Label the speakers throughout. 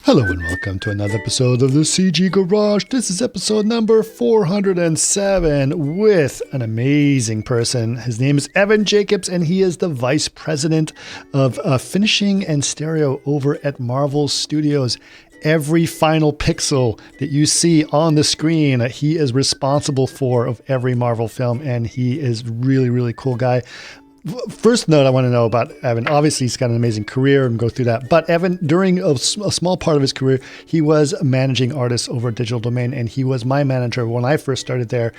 Speaker 1: Hello and welcome to another episode of the CG Garage. This is episode number 407 with an amazing person. His name is Evan Jacobs and he is the Vice President of Finishing and Stereo over at Marvel Studios. Every final pixel that you see on the screen, he is responsible for of every Marvel film, and he is really, really cool guy. First note I want to know about Evan. Obviously, he's got an amazing career and go through that. But Evan, during a small part of his career, he was a managing artist over at Digital Domain, and he was my manager when I first started there.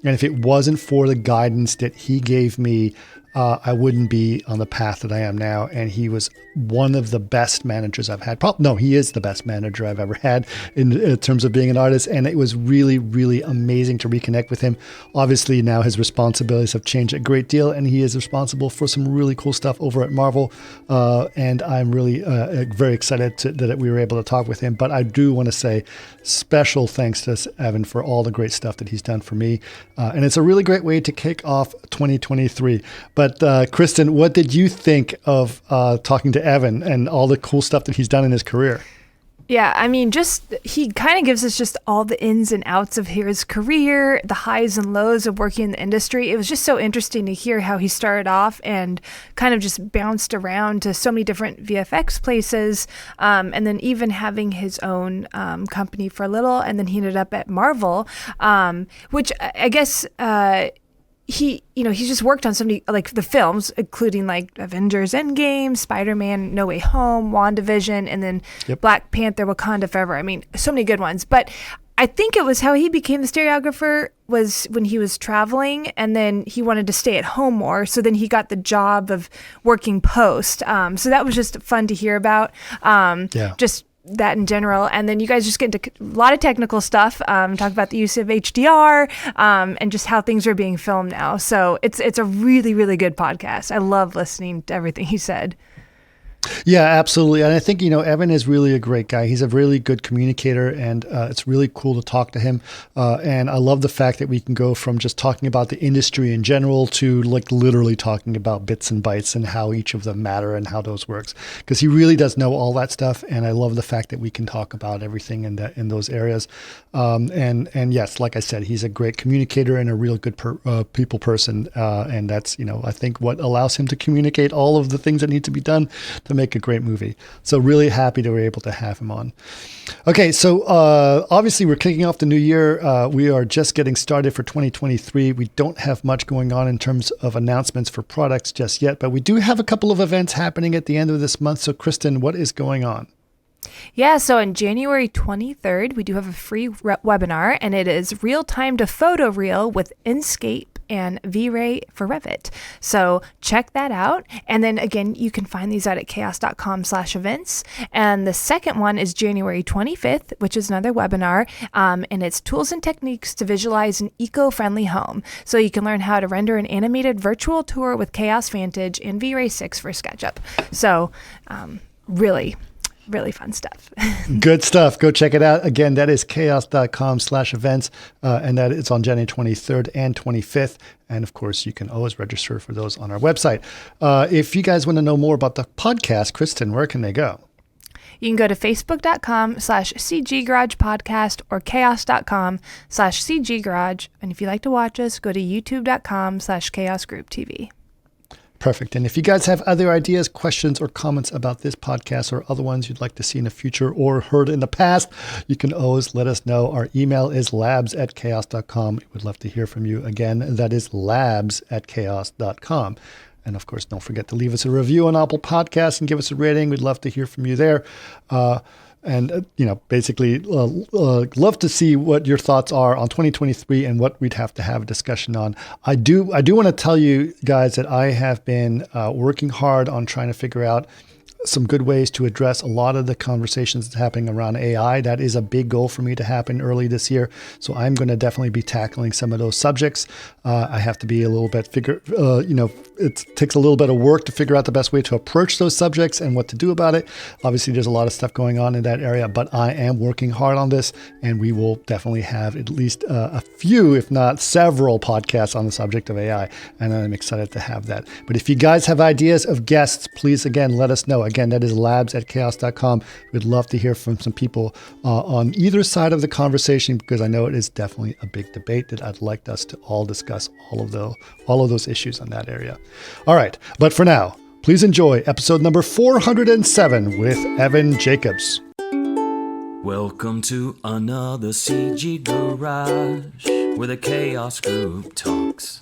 Speaker 1: And if it wasn't for the guidance that he gave me, I wouldn't be on the path that I am now. And he was one of the best managers I've had. He is the best manager I've ever had in terms of being an artist. And it was really, really amazing to reconnect with him. Obviously, now his responsibilities have changed a great deal, and he is responsible for some really cool stuff over at Marvel. And I'm really very excited that we were able to talk with him. But I do want to say special thanks to Evan for all the great stuff that he's done for me. And it's a really great way to kick off 2023. But Kristen, what did you think of talking to Evan and all the cool stuff that he's done in his career?
Speaker 2: Yeah, I mean, he kind of gives us just all the ins and outs of his career, the highs and lows of working in the industry. It was just so interesting to hear how he started off and kind of just bounced around to so many different VFX places, and then even having his own company for a little, and then he ended up at Marvel, which I guess... he's just worked on so many, like the films, including like Avengers Endgame, Spider-Man, No Way Home, WandaVision, and then Black Panther, Wakanda Forever. I mean, so many good ones. But I think it was how he became the stereographer was when he was traveling, and then he wanted to stay at home more. So then he got the job of working post. So that was just fun to hear about. Just that in general. And then you guys just get into a lot of technical stuff, talk about the use of HDR, and just how things are being filmed now. So it's a really, really good podcast. I love listening to everything he said.
Speaker 1: Yeah, absolutely. And I think, Evan is really a great guy. He's a really good communicator, and it's really cool to talk to him. And I love the fact that we can go from just talking about the industry in general to like literally talking about bits and bytes and how each of them matter and how those works. Because he really does know all that stuff. And I love the fact that we can talk about everything in those areas. And yes, like I said, he's a great communicator and a real good people person. And that's, I think what allows him to communicate all of the things that need to be done to make a great movie. So really happy that we're able to have him on. Okay, so obviously we're kicking off the new year. We are just getting started for 2023. We don't have much going on in terms of announcements for products just yet, but we do have a couple of events happening at the end of this month. So Kristen, what is going on?
Speaker 2: Yeah, so on January 23rd, we do have a free webinar, and it is real-time to photoreal with Inkscape and V-Ray for Revit. So check that out. And then again, you can find these out at chaos.com/events. And the second one is January 25th, which is another webinar. And it's tools and techniques to visualize an eco-friendly home. So you can learn how to render an animated virtual tour with Chaos Vantage and V-Ray 6 for SketchUp. So really fun stuff.
Speaker 1: Good stuff. Go check it out. Again, that is chaos.com/events. And that is on January 23rd and 25th. And of course, you can always register for those on our website. If you guys want to know more about the podcast, Kristen, where can they go?
Speaker 2: You can go to facebook.com/CG Garage Podcast or chaos.com/CG Garage. And if you like to watch us, go to youtube.com/Chaos Group TV.
Speaker 1: Perfect. And if you guys have other ideas, questions, or comments about this podcast or other ones you'd like to see in the future or heard in the past, you can always let us know. Our email is labs@chaos.com. We would love to hear from you. Again, that is labs@chaos.com. And of course, don't forget to leave us a review on Apple Podcasts and give us a rating. We'd love to hear from you there. And, basically love to see what your thoughts are on 2023 and what we'd have to have a discussion on. I do want to tell you guys that I have been working hard on trying to figure out some good ways to address a lot of the conversations that's happening around AI. That is a big goal for me to happen early this year. So I'm going to definitely be tackling some of those subjects. I have to be a little bit it takes a little bit of work to figure out the best way to approach those subjects and what to do about it. Obviously, there's a lot of stuff going on in that area, but I am working hard on this, and we will definitely have at least a few, if not several, podcasts on the subject of AI, and I'm excited to have that. But if you guys have ideas of guests, please, again, let us know Again, that is labs@chaos.com. We'd love to hear from some people on either side of the conversation, because I know it is definitely a big debate that I'd like us to all discuss all of those issues on that area. All right, but for now, please enjoy episode number 407 with Evan Jacobs.
Speaker 3: Welcome to another CG Garage, where the Chaos Group talks.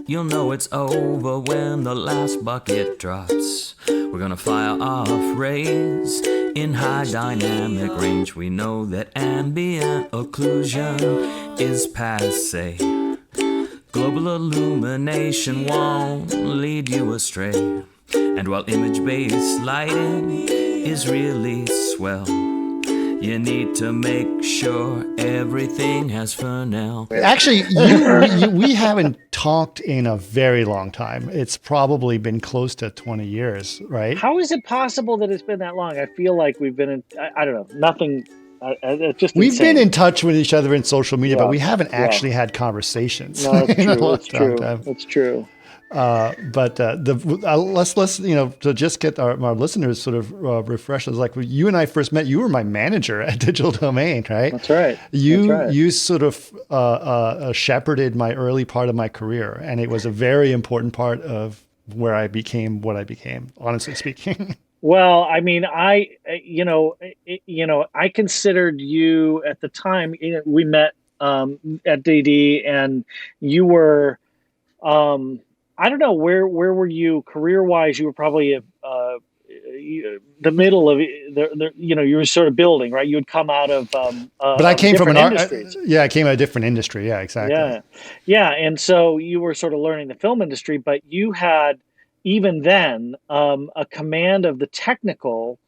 Speaker 3: You'll know it's over when the last bucket drops. We're gonna fire off rays in high dynamic range. We know that ambient occlusion is passe. Global illumination won't lead you astray. And while image-based lighting is really swell, you need to make sure everything has Fresnel.
Speaker 1: Actually, we haven't talked in a very long time. It's probably been close to 20 years, right?
Speaker 4: How is it possible that it's been that long? I feel like we've been in, I don't know, nothing. It's just
Speaker 1: We've
Speaker 4: insane.
Speaker 1: been in touch with each other in social media, but we haven't actually had conversations.
Speaker 4: No, that's
Speaker 1: in a
Speaker 4: true.
Speaker 1: long
Speaker 4: It's true.
Speaker 1: time.
Speaker 4: It's true.
Speaker 1: But let's to just get our listeners sort of refreshed. It's like when you and I first met, you were my manager at Digital Domain, right?
Speaker 4: That's right.
Speaker 1: You sort of shepherded my early part of my career, and it was a very important part of where I became what I became, honestly speaking.
Speaker 4: Well, I mean, I considered you at the time. We met at DD, and you were. I don't know where were you career wise. You were probably the middle of you were sort of building, right? You had come out of
Speaker 1: but I came from an
Speaker 4: industries.
Speaker 1: I came out of a different industry. Yeah, exactly.
Speaker 4: Yeah, and so you were sort of learning the film industry, but you had even then a command of the technical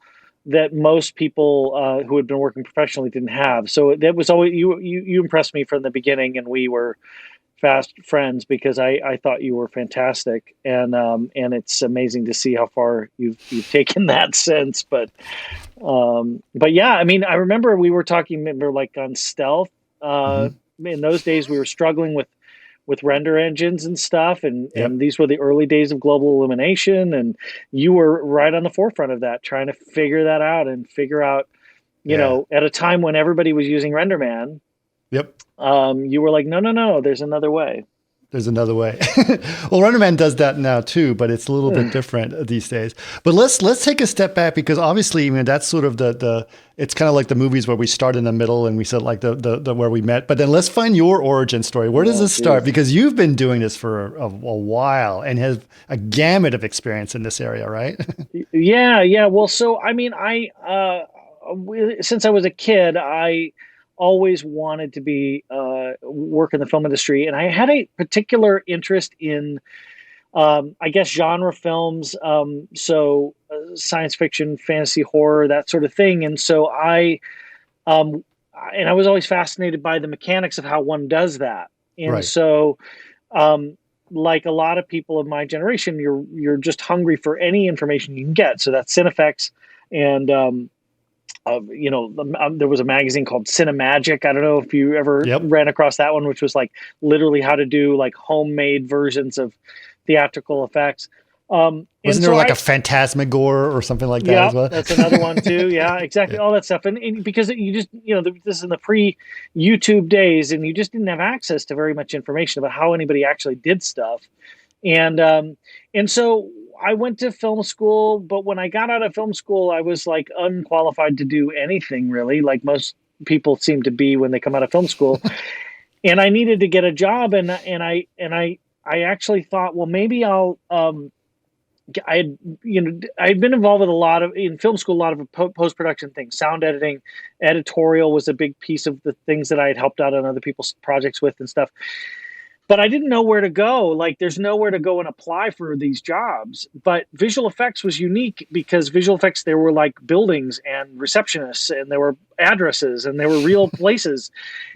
Speaker 4: that most people who had been working professionally didn't have. So that was always you impressed me from the beginning, and we were fast friends because I thought you were fantastic, and it's amazing to see how far you've taken that since. But yeah, I mean, I remember we were talking, like on stealth. In those days, we were struggling with render engines and stuff, and these were the early days of global illumination, and you were right on the forefront of that, trying to figure that out and figure out, you know, at a time when everybody was using RenderMan.
Speaker 1: Yep.
Speaker 4: You were like, no, there's another way.
Speaker 1: There's another way. Well, RenderMan does that now too, but it's a little bit different these days. But let's take a step back, because obviously, I mean, that's sort of it's kind of like the movies where we start in the middle and we said like the where we met. But then let's find your origin story. Where does this start? Because you've been doing this for a while and have a gamut of experience in this area, right?
Speaker 4: Yeah. Well, so I mean, since I was a kid, I always wanted to be work in the film industry, and I had a particular interest in I guess genre films, so science fiction, fantasy, horror, that sort of thing. And so I was always fascinated by the mechanics of how one does that. And so like a lot of people of my generation, you're just hungry for any information you can get. So that's Cinefex, and there was a magazine called Cinemagic. I don't know if you ever ran across that one, which was like literally how to do like homemade versions of theatrical effects.
Speaker 1: Wasn't there like a Phantasmagore or something like that as well?
Speaker 4: That's another one too. Yeah, exactly. All that stuff. And because you just, this is in the pre-YouTube days, and you just didn't have access to very much information about how anybody actually did stuff. And so I went to film school, but when I got out of film school, I was like unqualified to do anything really, like most people seem to be when they come out of film school. And I needed to get a job, and I actually thought, well, maybe I'll I had been involved with in film school, a lot of post-production things, sound editing, editorial was a big piece of the things that I had helped out on other people's projects with and stuff. But I didn't know where to go. Like, there's nowhere to go and apply for these jobs. But visual effects was unique because visual effects, there were like buildings and receptionists, and there were addresses, and there were real places.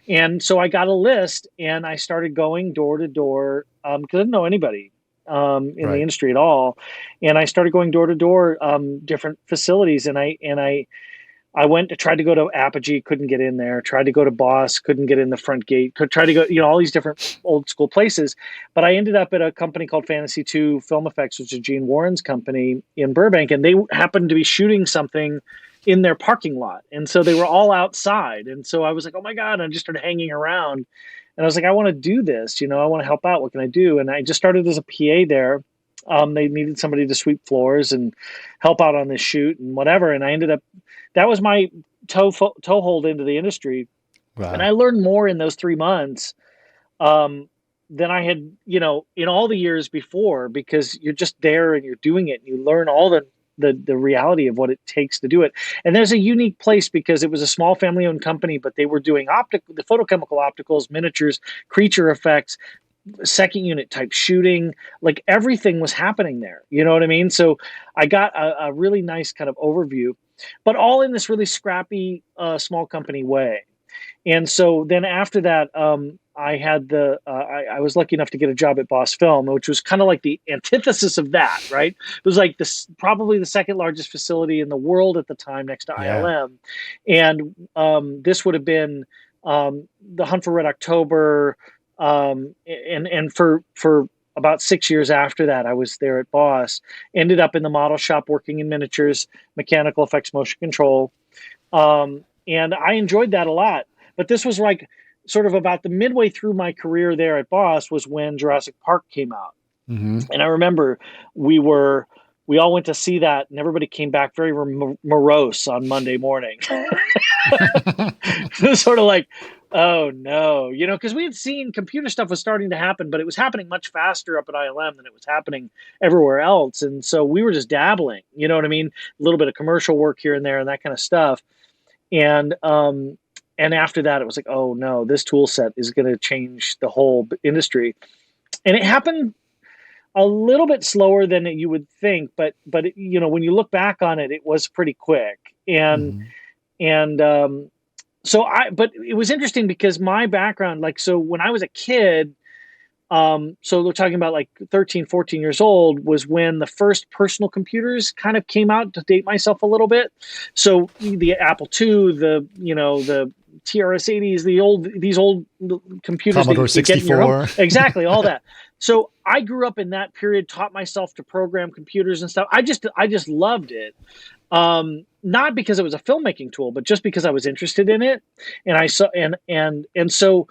Speaker 4: And so I got a list, and I started going door to door because I didn't know anybody in the industry at all. And I started going door to door, different facilities, and I I went to try to go to Apogee, couldn't get in there. Tried to go to Boss, couldn't get in the front gate. Could try to go, all these different old school places. But I ended up at a company called Fantasy 2 Film Effects, which is Gene Warren's company in Burbank, and they happened to be shooting something in their parking lot, and so they were all outside. And so I was like, oh my god! And I just started hanging around, and I was like, I want to do this. I want to help out. What can I do? And I just started as a PA there. They needed somebody to sweep floors and help out on this shoot and whatever. And I ended up, that was my toehold into the industry.
Speaker 1: Wow.
Speaker 4: And I learned more in those 3 months than I had, in all the years before, because you're just there and you're doing it and you learn all the reality of what it takes to do it. And there's a unique place because it was a small family owned company, but they were doing the photochemical opticals, miniatures, creature effects, second unit type shooting, like everything was happening there. You know what I mean? So I got a really nice kind of overview, but all in this really scrappy, small company way. And so then after that, I had I was lucky enough to get a job at Boss Film, which was kind of like the antithesis of that, right? It was like probably the second largest facility in the world at the time, next to ILM. And this would have been The Hunt for Red October. And for about 6 years after that, I was there at Boss, ended up in the model shop working in miniatures, mechanical effects, motion control. And I enjoyed that a lot. But this was like sort of about the midway through my career there at Boss was when Jurassic Park came out.
Speaker 1: Mm-hmm. And
Speaker 4: I remember we all went to see that, and everybody came back very morose on Monday morning. It was sort of like, oh no, because we had seen computer stuff was starting to happen, but it was happening much faster up at ILM than it was happening everywhere else. And so we were just dabbling, you know what I mean? A little bit of commercial work here and there and that kind of stuff. And after that, it was like, oh no, this tool set is going to change the whole industry. And it happened a little bit slower than you would think, but when you look back on it, it was pretty quick. And but it was interesting because my background, so when I was a kid, so we're talking about like 13, 14 years old, was when the first personal computers kind of came out, to date myself a little bit. So the Apple II, the TRS-80s, these old computers,
Speaker 1: Commodore 64,
Speaker 4: exactly, all that. So I grew up in that period, taught myself to program computers and stuff. I just loved it. Not because it was a filmmaking tool, but just because I was interested in it. And I saw, and so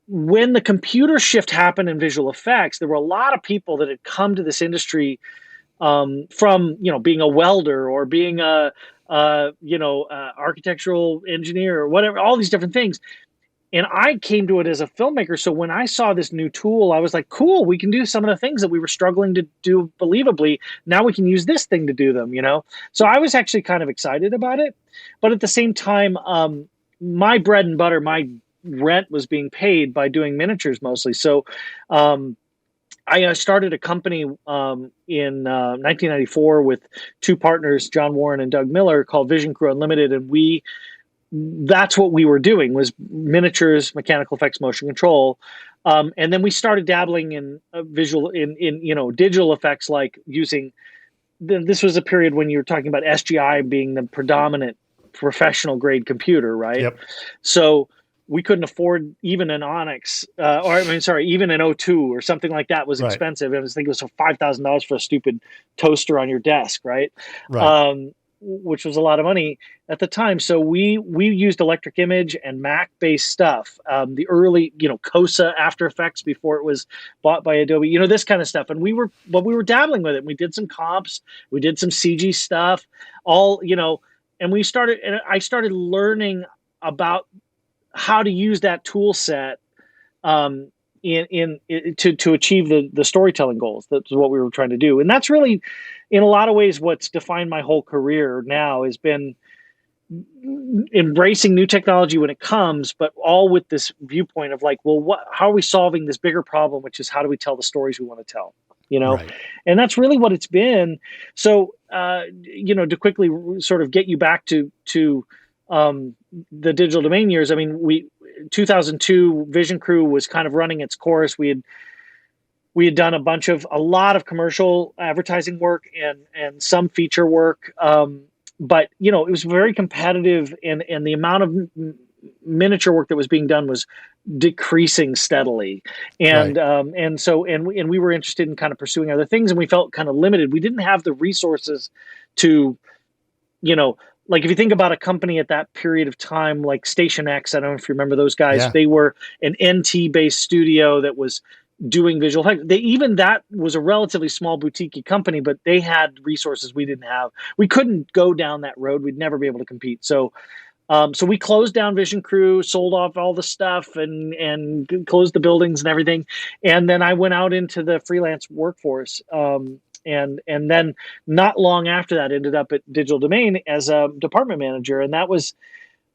Speaker 4: when the computer shift happened in visual effects, there were a lot of people that had come to this industry from being a welder or being a architectural engineer or whatever, all these different things. And I came to it as a filmmaker. So when I saw this new tool, I was like, cool, we can do some of the things that we were struggling to do believably. Now we can use this thing to do them, So I was actually kind of excited about it. But at the same time, my bread and butter, my rent was being paid by doing miniatures mostly. So I started a company in 1994 with two partners, John Warren and Doug Miller, called Vision Crew Unlimited. And that's what we were doing, was miniatures, mechanical effects, motion control. And then we started dabbling in digital effects, like using, this was a period when you were talking about SGI being the predominant professional grade computer, right?
Speaker 1: Yep.
Speaker 4: So we couldn't afford even an Onyx, even an O2 or something like that was expensive. I think it was $5,000 for a stupid toaster on your desk, right? Which was a lot of money at the time. So we used Electric Image and Mac-based stuff, the early, COSA After Effects before it was bought by Adobe, this kind of stuff. And we were dabbling with it. We did some comps, we did some CG stuff, and I started learning about how to use that tool set to achieve the storytelling goals. That's what we were trying to do. And that's really, in a lot of ways, what's defined my whole career now, has been embracing new technology when it comes, but all with this viewpoint of like, well, how are we solving this bigger problem, which is how do we tell the stories we want to tell,
Speaker 1: Right.
Speaker 4: And that's really what it's been. So, to quickly sort of get you back to the digital domain years. I mean, 2002 Vision Crew was kind of running its course. We had done a lot of commercial advertising work and some feature work. but it was very competitive, and the amount of miniature work that was being done was decreasing steadily, and
Speaker 1: Right.
Speaker 4: we were interested in kind of pursuing other things, and we felt kind of limited. We didn't have the resources to, like if you think about a company at that period of time, like Station X, I don't know if you remember those guys.
Speaker 1: Yeah.
Speaker 4: They were an NT based studio that was doing visual effects. That was a relatively small boutique company, but they had resources we didn't have. We couldn't go down that road. We'd never be able to compete. So we closed down Vision Crew, sold off all the stuff, and closed the buildings and everything. And then I went out into the freelance workforce. And then not long after that, ended up at Digital Domain as a department manager, and that was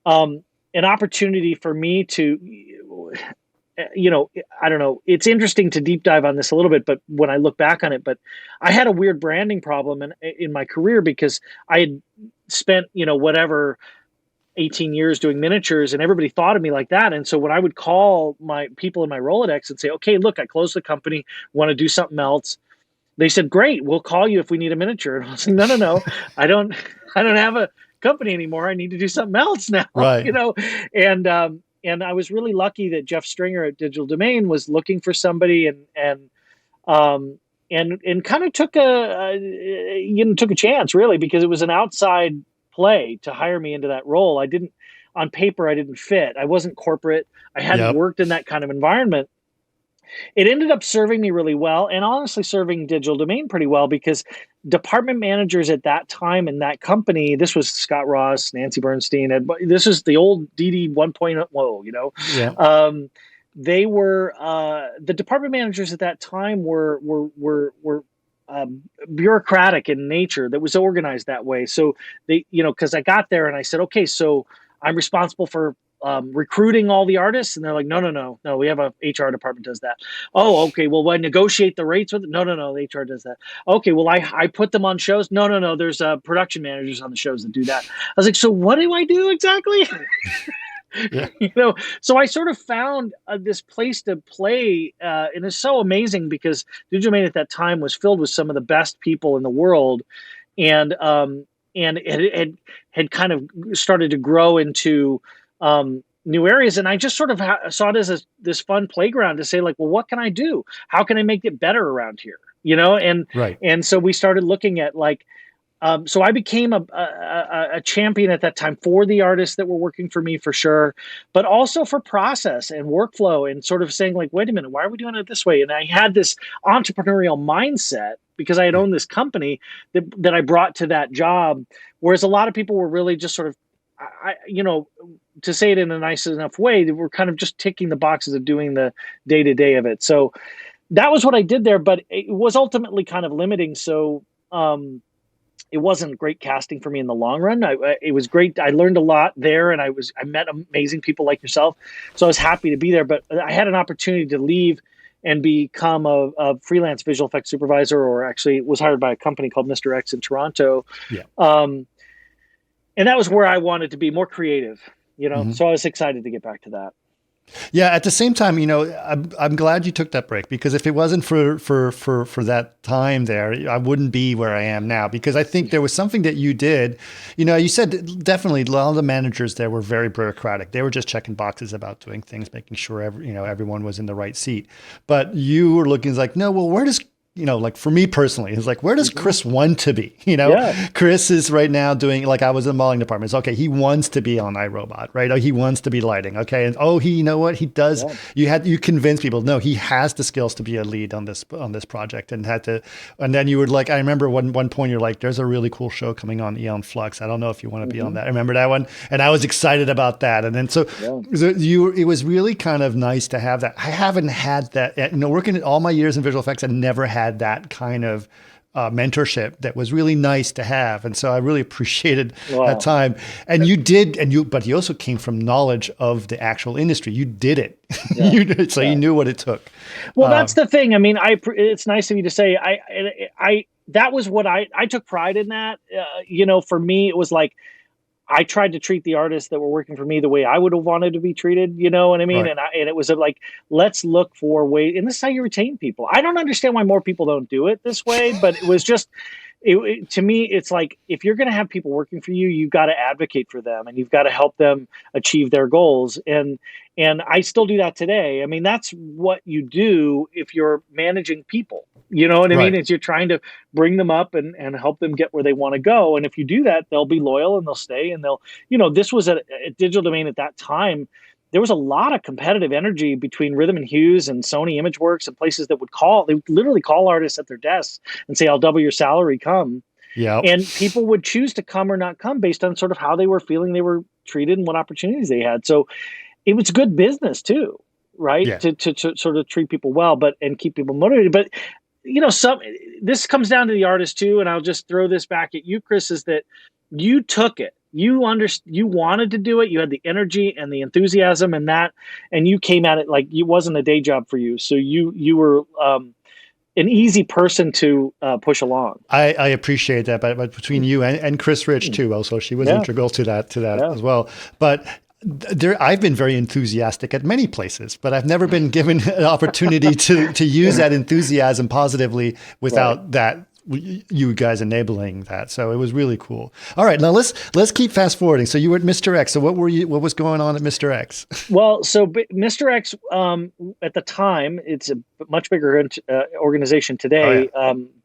Speaker 4: an opportunity for me to, I don't know. It's interesting to deep dive on this a little bit, but when I look back on it, but I had a weird branding problem in my career because I had spent, whatever 18 years doing miniatures, and everybody thought of me like that. And so when I would call my people in my Rolodex and say, okay, look, I closed the company, want to do something else, they said, great, we'll call you if we need a miniature. And I was like, no, I don't have a company anymore. I need to do something else now.
Speaker 1: Right.
Speaker 4: And I was really lucky that Jeff Stringer at Digital Domain was looking for somebody, and kind of took a chance, really, because it was an outside play to hire me into that role. On paper, I didn't fit. I wasn't corporate. I hadn't worked in that kind of environment. It ended up serving me really well, and honestly serving Digital Domain pretty well, because department managers at that time in that company, this was Scott Ross, Nancy Bernstein, this was the old DD 1.0,
Speaker 1: Yeah.
Speaker 4: they were the department managers at that time were bureaucratic in nature, that was organized that way. So they, because I got there and I said, okay, so I'm responsible for recruiting all the artists, and they're like, no, we have a HR department does that. Oh, okay, well, I negotiate the rates with it. No, the HR does that. Okay, well, I put them on shows. No, there's production managers on the shows that do that. I was like, so what do I do exactly?
Speaker 1: Yeah.
Speaker 4: So I sort of found this place to play, and it's so amazing because Digital Domain at that time was filled with some of the best people in the world, and it had kind of started to grow into new areas, and I just sort of saw it as this fun playground to say, like, well, what can I do? How can I make it better around here?
Speaker 1: Right.
Speaker 4: And so we started looking at, like, so I became a champion at that time for the artists that were working for me, for sure, but also for process and workflow, and sort of saying, like, wait a minute, why are we doing it this way? And I had this entrepreneurial mindset because I had owned this company that I brought to that job, whereas a lot of people were really just sort of, to say it in a nice enough way, they were kind of just ticking the boxes of doing the day-to-day of it. So that was what I did there, but it was ultimately kind of limiting. So, it wasn't great casting for me in the long run. It was great. I learned a lot there, and I met amazing people like yourself. So I was happy to be there, but I had an opportunity to leave and become a freelance visual effects supervisor, or actually was hired by a company called Mr. X in Toronto.
Speaker 1: Yeah.
Speaker 4: And that was where I wanted to be more creative,
Speaker 1: Mm-hmm.
Speaker 4: So I was excited to get back to that.
Speaker 1: Yeah. At the same time, I'm glad you took that break, because if it wasn't for that time there, I wouldn't be where I am now, because I think there was something that you did. You said definitely a lot of the managers there were very bureaucratic. They were just checking boxes about doing things, making sure everyone was in the right seat. But you were looking like, no, well, where does like for me personally, it's like, where does Chris want to be? Chris is right now doing, like, I was in the modeling department. It's okay. He wants to be on iRobot, right? Oh, he wants to be lighting. Okay. And you know what? He does. Yeah. You convince people, no, he has the skills to be a lead on this project, and then you would, like, I remember one point you're like, there's a really cool show coming on Eon Flux. I don't know if you want to be on that. I remember that one. And I was excited about that. And then, it was really kind of nice to have that. I haven't had that, working at all my years in visual effects, I never had that kind of mentorship that was really nice to have. And so I really appreciated that time. And you did, but you also came from knowledge of the actual industry. You did it. Yeah. You knew what it took.
Speaker 4: Well, that's the thing. I mean, it's nice of you to say, that was what I took pride in that. For me, it was like, I tried to treat the artists that were working for me the way I would have wanted to be treated, you know what I mean? Right. And it was like, let's look for ways, and this is how you retain people. I don't understand why more people don't do it this way, but it was just, to me, it's like, if you're going to have people working for you, you've got to advocate for them and you've got to help them achieve their goals. And I still do that today. I mean, that's what you do if you're managing people. You know what I mean?
Speaker 1: Right.
Speaker 4: It's you're trying to bring them up and help them get where they want to go. And if you do that, they'll be loyal and they'll stay and they'll, this was a digital domain at that time. There was a lot of competitive energy between Rhythm and Hues and Sony ImageWorks and places that they would literally call artists at their desks and say, I'll double your salary, come.
Speaker 1: Yeah.
Speaker 4: And people would choose to come or not come based on sort of how they were feeling they were treated and what opportunities they had. So it was good business too, right?
Speaker 1: Yeah.
Speaker 4: To sort of treat people well, and keep people motivated. But this comes down to the artist too. And I'll just throw this back at you, Chris, is that you took it. You wanted to do it. You had the energy and the enthusiasm and you came at it like it wasn't a day job for you. So you were an easy person to push along.
Speaker 1: I appreciate that, but between you and Chris Rich too, also she was integral to that as well. But I've been very enthusiastic at many places, but I've never been given an opportunity to use that enthusiasm positively without that, you guys enabling that. So it was really cool. All right, now let's keep fast forwarding. So you were at Mr. X. So what was going on at Mr. X?
Speaker 4: Well, so Mr. X, at the time, it's a much bigger organization today,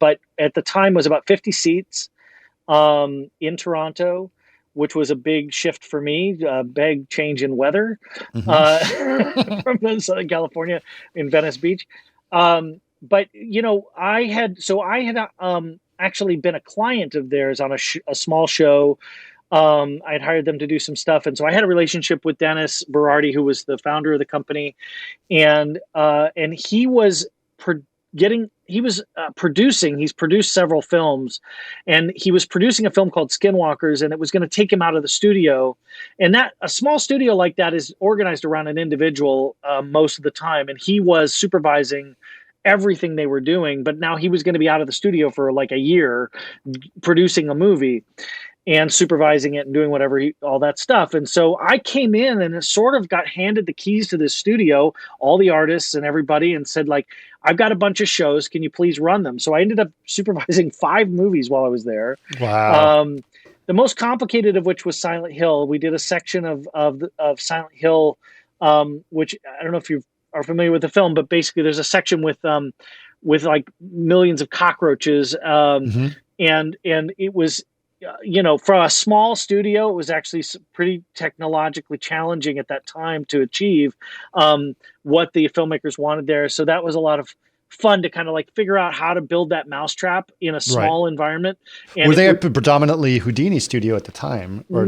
Speaker 4: but at the time was about 50 seats in Toronto, which was a big shift for me, a big change in weather from Southern California in Venice Beach. But I had actually been a client of theirs on a small show. I'd hired them to do some stuff, and so I had a relationship with Dennis Berardi, who was the founder of the company, and he was producing. He's produced several films, and he was producing a film called Skinwalkers, and it was going to take him out of the studio. And a small studio like that is organized around an individual most of the time, and he was supervising everything they were doing. But now he was going to be out of the studio for like a year, producing a movie and supervising it and doing whatever, all that stuff. And so I came in and sort of got handed the keys to this studio, all the artists and everybody, and said, like, I've got a bunch of shows. Can you please run them? So I ended up supervising 5 movies while I was there.
Speaker 1: Wow.
Speaker 4: The most complicated of which was Silent Hill. We did a section of Silent Hill, which I don't know if you are familiar with the film, but basically there's a section with like millions of cockroaches. And it was, for a small studio, it was actually pretty technologically challenging at that time to achieve what the filmmakers wanted there. So that was a lot of fun to kind of like figure out how to build that mousetrap in a small environment. And
Speaker 1: were they a predominantly Houdini studio at the time? Or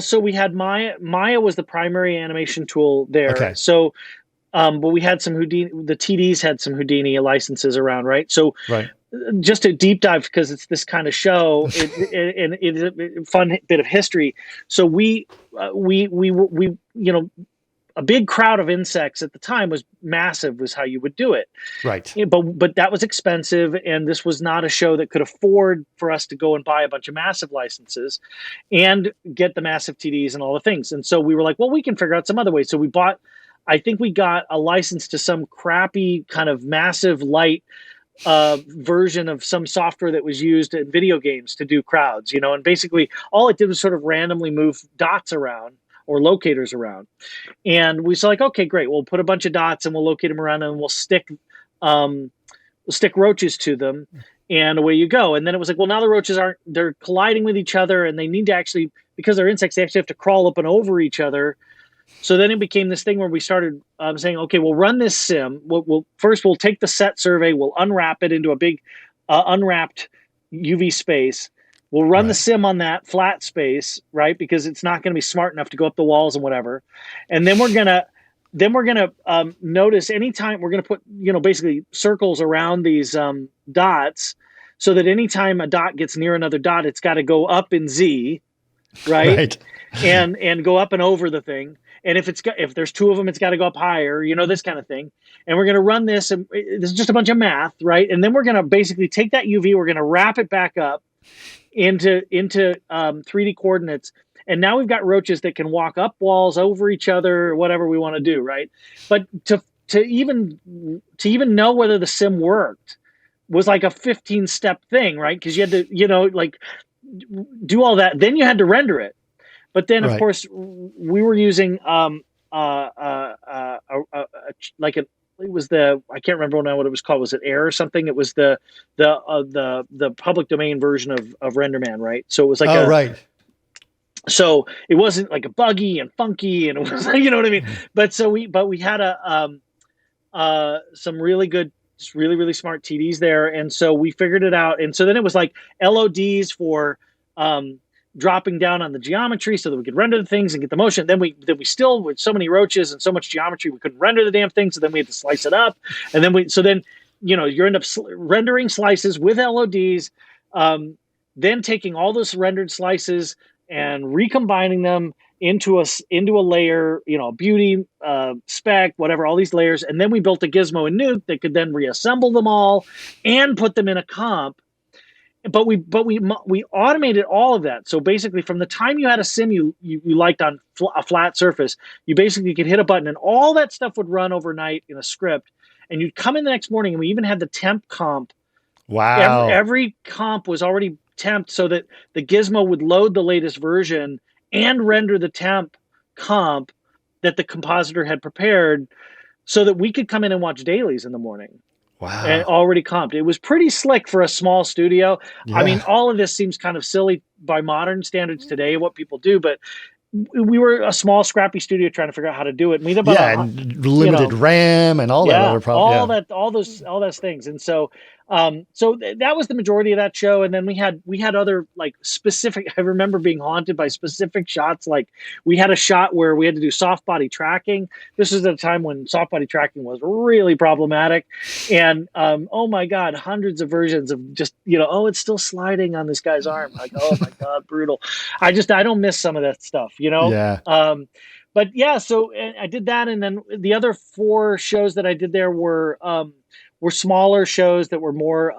Speaker 4: so we had Maya. Maya was the primary animation tool there. Okay. So, but we had some Houdini. The TDs had some Houdini licenses around, right? So, just a deep dive, because it's this kind of show, and it's a fun bit of history. So we a big crowd of insects at the time was massive, was how you would do it.
Speaker 1: Right.
Speaker 4: But that was expensive, and this was not a show that could afford for us to go and buy a bunch of massive licenses and get the massive TDs and all the things. And so we were like, well, we can figure out some other way. So we got a license to some crappy kind of massive light version of some software that was used in video games to do crowds, and basically all it did was sort of randomly move dots around or locators around. And we said, like, okay, great. We'll put a bunch of dots and we'll locate them around and we'll stick roaches to them, and away you go. And then it was like, well, now the roaches they're colliding with each other, and they need to actually, because they're insects, they actually have to crawl up and over each other. So then it became this thing where we started saying, okay, we'll run this sim. We'll take the set survey. We'll unwrap it into a big unwrapped UV space. We'll run the sim on that flat space, right? Because it's not going to be smart enough to go up the walls and whatever. And then we're gonna notice anytime we're gonna put basically circles around these dots, so that anytime a dot gets near another dot, it's got to go up in Z, right? and go up and over the thing. And if there's 2 of them, it's got to go up higher, this kind of thing. And we're going to run this, and this is just a bunch of math, right? And then we're going to basically take that UV, we're going to wrap it back up into 3D coordinates. And now we've got roaches that can walk up walls, over each other, whatever we want to do, right? But to even know whether the sim worked, was like a 15-step thing, right? Because you had to, like do all that. Then you had to render it. But then, of course, we were using like a, it was the, I can't remember now what it was called. Was it Air or something? It was the public domain version of RenderMan, right? So it was like so it wasn't like a buggy and funky, and it was like, you know what I mean? But we had some really good, really, really smart TDs there. And so we figured it out. And so then it was like LODs for dropping down on the geometry so that we could render the things and get the motion. Then we still, with so many roaches and so much geometry, we couldn't render the damn thing. So then we had to slice it up. And then you end up rendering slices with LODs, then taking all those rendered slices and recombining them into a layer, beauty, spec, whatever, all these layers. And then we built a gizmo and nuke that could then reassemble them all and put them in a comp. But we automated all of that. So basically, from the time you had a sim you liked on a flat surface, you basically could hit a button and all that stuff would run overnight in a script. And you'd come in the next morning, and we even had the temp comp.
Speaker 1: Wow.
Speaker 4: Every comp was already temped so that the gizmo would load the latest version and render the temp comp that the compositor had prepared so that we could come in and watch dailies in the morning.
Speaker 1: Wow.
Speaker 4: And already comped. It was pretty slick for a small studio. Yeah. I mean, all of this seems kind of silly by modern standards today, what people do, but we were a small, scrappy studio trying to figure out how to do it. And we had about
Speaker 1: and limited RAM and all that other problems.
Speaker 4: All those things. And so, that was the majority of that show. And then we had other like specific, I remember being haunted by specific shots. Like we had a shot where we had to do soft body tracking. This was at a time when soft body tracking was really problematic. And, oh my God, hundreds of versions of just, it's still sliding on this guy's arm. Like, oh my God, brutal. I don't miss some of that stuff,
Speaker 1: Yeah.
Speaker 4: But yeah, so I did that. And then the other 4 shows that I did there were smaller shows that were more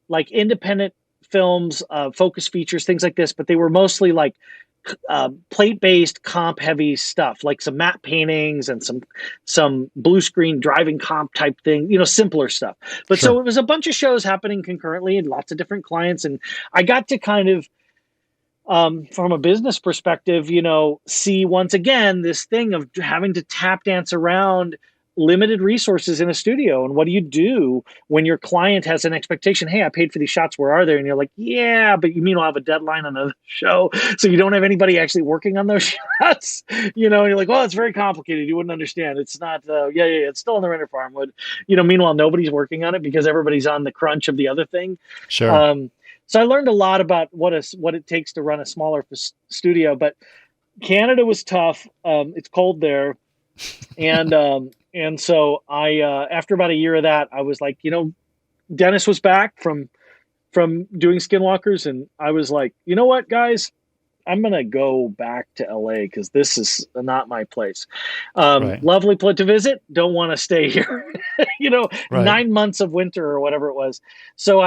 Speaker 4: like independent films, focus features, things like this. But they were mostly like plate-based, comp-heavy stuff, like some matte paintings and some blue screen driving comp type thing, simpler stuff. But So it was a bunch of shows happening concurrently and lots of different clients. And I got to kind of, from a business perspective, see once again this thing of having to tap dance around limited resources in a studio. And what do you do when your client has an expectation? Hey, I paid for these shots. Where are they? And you're like, yeah, but you meanwhile have a deadline on the show. So you don't have anybody actually working on those shots, and you're like, well, it's very complicated. You wouldn't understand. It's not, it's still in the render farm. But, meanwhile, nobody's working on it because everybody's on the crunch of the other thing.
Speaker 1: Sure.
Speaker 4: So I learned a lot about what it takes to run a smaller studio, but Canada was tough. It's cold there. And so I, after about a year of that, I was like, Dennis was back from doing Skinwalkers. And I was like, you know what, guys, I'm going to go back to LA because this is not my place. Lovely place to visit. Don't want to stay here, 9 months of winter or whatever it was. So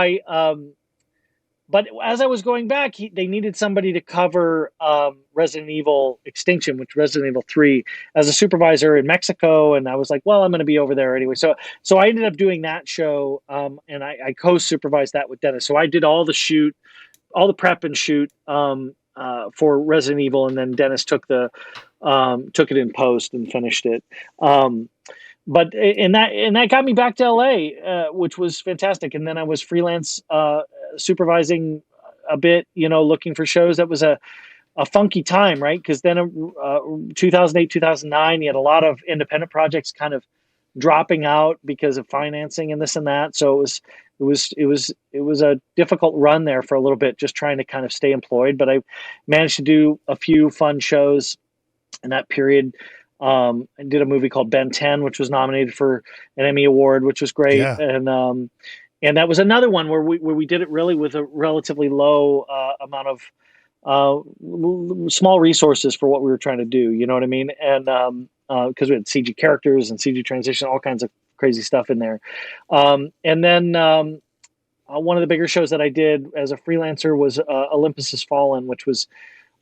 Speaker 4: but as I was going back, they needed somebody to cover Resident Evil Extinction, which Resident Evil 3, as a supervisor in Mexico. And I was like, well, I'm going to be over there anyway. So I ended up doing that show, and I co-supervised that with Dennis. So I did all the prep and shoot for Resident Evil, and then Dennis took it in post and finished it. But that got me back to LA, which was fantastic. And then I was freelance supervising a bit, looking for shows. That was a funky time, right? Because then 2008, 2009, you had a lot of independent projects kind of dropping out because of financing and this and that. So it was a difficult run there for a little bit, just trying to kind of stay employed. But I managed to do a few fun shows in that period. I did a movie called Ben 10, which was nominated for an Emmy Award, which was great. Yeah. And that was another one where we did it really with a relatively low amount of small resources for what we were trying to do. You know what I mean? And because we had CG characters and CG transition, all kinds of crazy stuff in there. And then one of the bigger shows that I did as a freelancer was Olympus Has Fallen, which was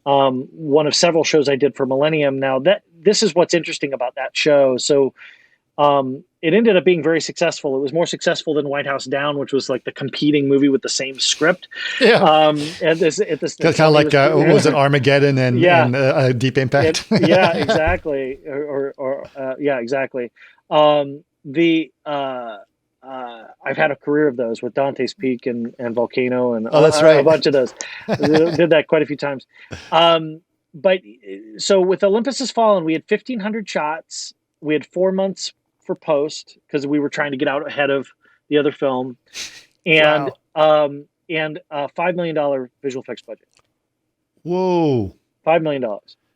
Speaker 4: one of several shows I did for Millennium. Now, this is what's interesting about that show. So It ended up being very successful. It was more successful than White House Down, which was like the competing movie with the same script.
Speaker 1: Yeah.
Speaker 4: At this
Speaker 1: Kind of like, what was it, Armageddon and,
Speaker 4: Yeah.
Speaker 1: Deep Impact?
Speaker 4: Yeah, exactly. Yeah, exactly. I've had a career of those with Dante's Peak and Volcano and
Speaker 1: that's right.
Speaker 4: a bunch of those. Did that quite a few times. But so with Olympus Has Fallen, we had 1,500 shots. We had 4 months for post because we were trying to get out ahead of the other film, and $5 million visual effects budget.
Speaker 1: Whoa!
Speaker 4: $5 million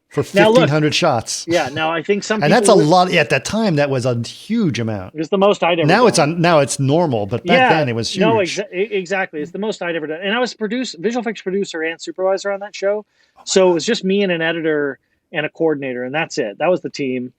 Speaker 1: for 1,500 shots.
Speaker 4: Yeah. Now I think some
Speaker 1: and that's a lot. Yeah, at that time, that was a huge amount.
Speaker 4: It was the most I'd ever.
Speaker 1: Now it's normal, but back then it was huge.
Speaker 4: No, exactly. It's the most I'd ever done, and I was visual effects producer and supervisor on that show. So it was just me and an editor and a coordinator, and that's it. That was the team.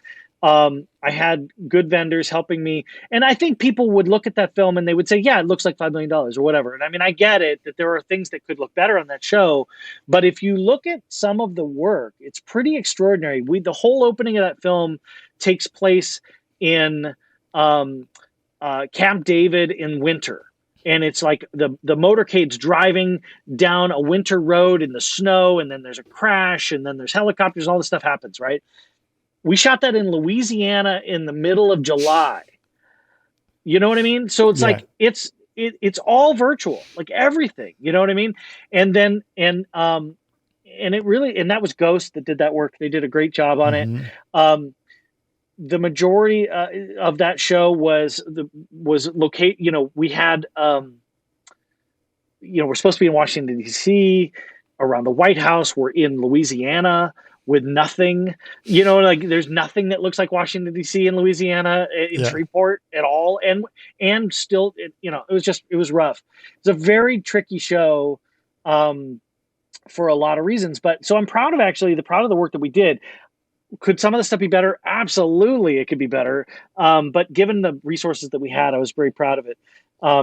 Speaker 4: I had good vendors helping me. And I think people would look at that film and they would say, yeah, it looks like $5 million or whatever. And I mean, I get it that there are things that could look better on that show. But if you look at some of the work, it's pretty extraordinary. The whole opening of that film takes place in Camp David in winter. And it's like the motorcade's driving down a winter road in the snow, and then there's a crash, and then there's helicopters, all this stuff happens, right? We shot that in Louisiana in the middle of July. You know what I mean? So it's like it's all virtual, like everything. You know what I mean? And then and it really, and that was Ghost that did that work. They did a great job on it. The majority of that show was locate. You know, we had we're supposed to be in Washington D.C. around the White House. We're in Louisiana with nothing, like there's nothing that looks like Washington D.C. in Louisiana in Shreveport at all, and still, it was rough. It's a very tricky show for a lot of reasons, but so I'm proud of the work that we did. Could some of the stuff be better? Absolutely, it could be better. But given the resources that we had, I was very proud of it.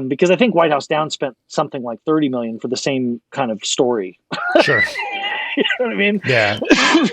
Speaker 4: Because I think White House Down spent something like $30 million for the same kind of story.
Speaker 1: Sure.
Speaker 4: You know what I mean?
Speaker 1: Yeah.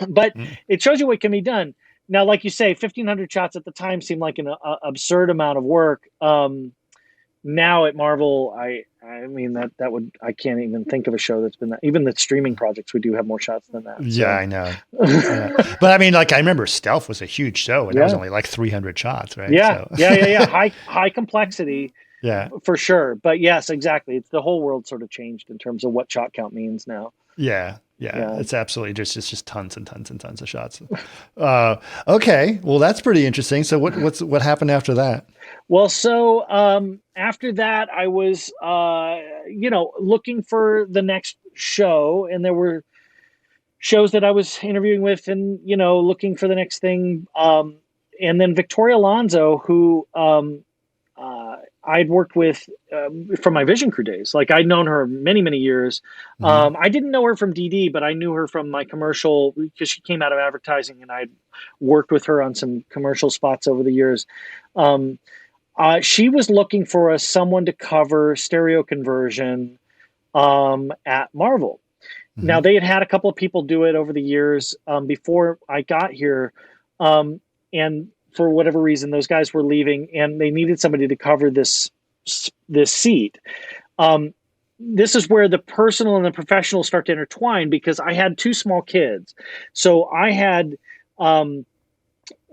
Speaker 4: But it shows you what can be done. Now, like you say, 1,500 shots at the time seemed like an absurd amount of work. Now at Marvel, I can't even think of a show that's been that. Even the streaming projects we do have more shots than that.
Speaker 1: Yeah, I know. But I mean, like, I remember Stealth was a huge show, and it was only like 300 shots, right?
Speaker 4: Yeah, so. yeah. High complexity.
Speaker 1: Yeah,
Speaker 4: for sure. But yes, exactly. It's the whole world sort of changed in terms of what shot count means now.
Speaker 1: Yeah. It's absolutely just tons and tons and tons of shots. Okay, well, that's pretty interesting. So what happened after that?
Speaker 4: Well, so after that, I was looking for the next show, and there were shows that I was interviewing with, and looking for the next thing. And then Victoria Alonso, who I'd worked with from my Vision Crew days. Like, I'd known her many, many years. I didn't know her from DD, but I knew her from my commercial, because she came out of advertising, and I'd worked with her on some commercial spots over the years. She was looking for someone to cover stereo conversion at Marvel. Now, they had a couple of people do it over the years before I got here. And for whatever reason, those guys were leaving, and they needed somebody to cover this seat. This is where the personal and the professional start to intertwine, because I had 2 small kids. So I had,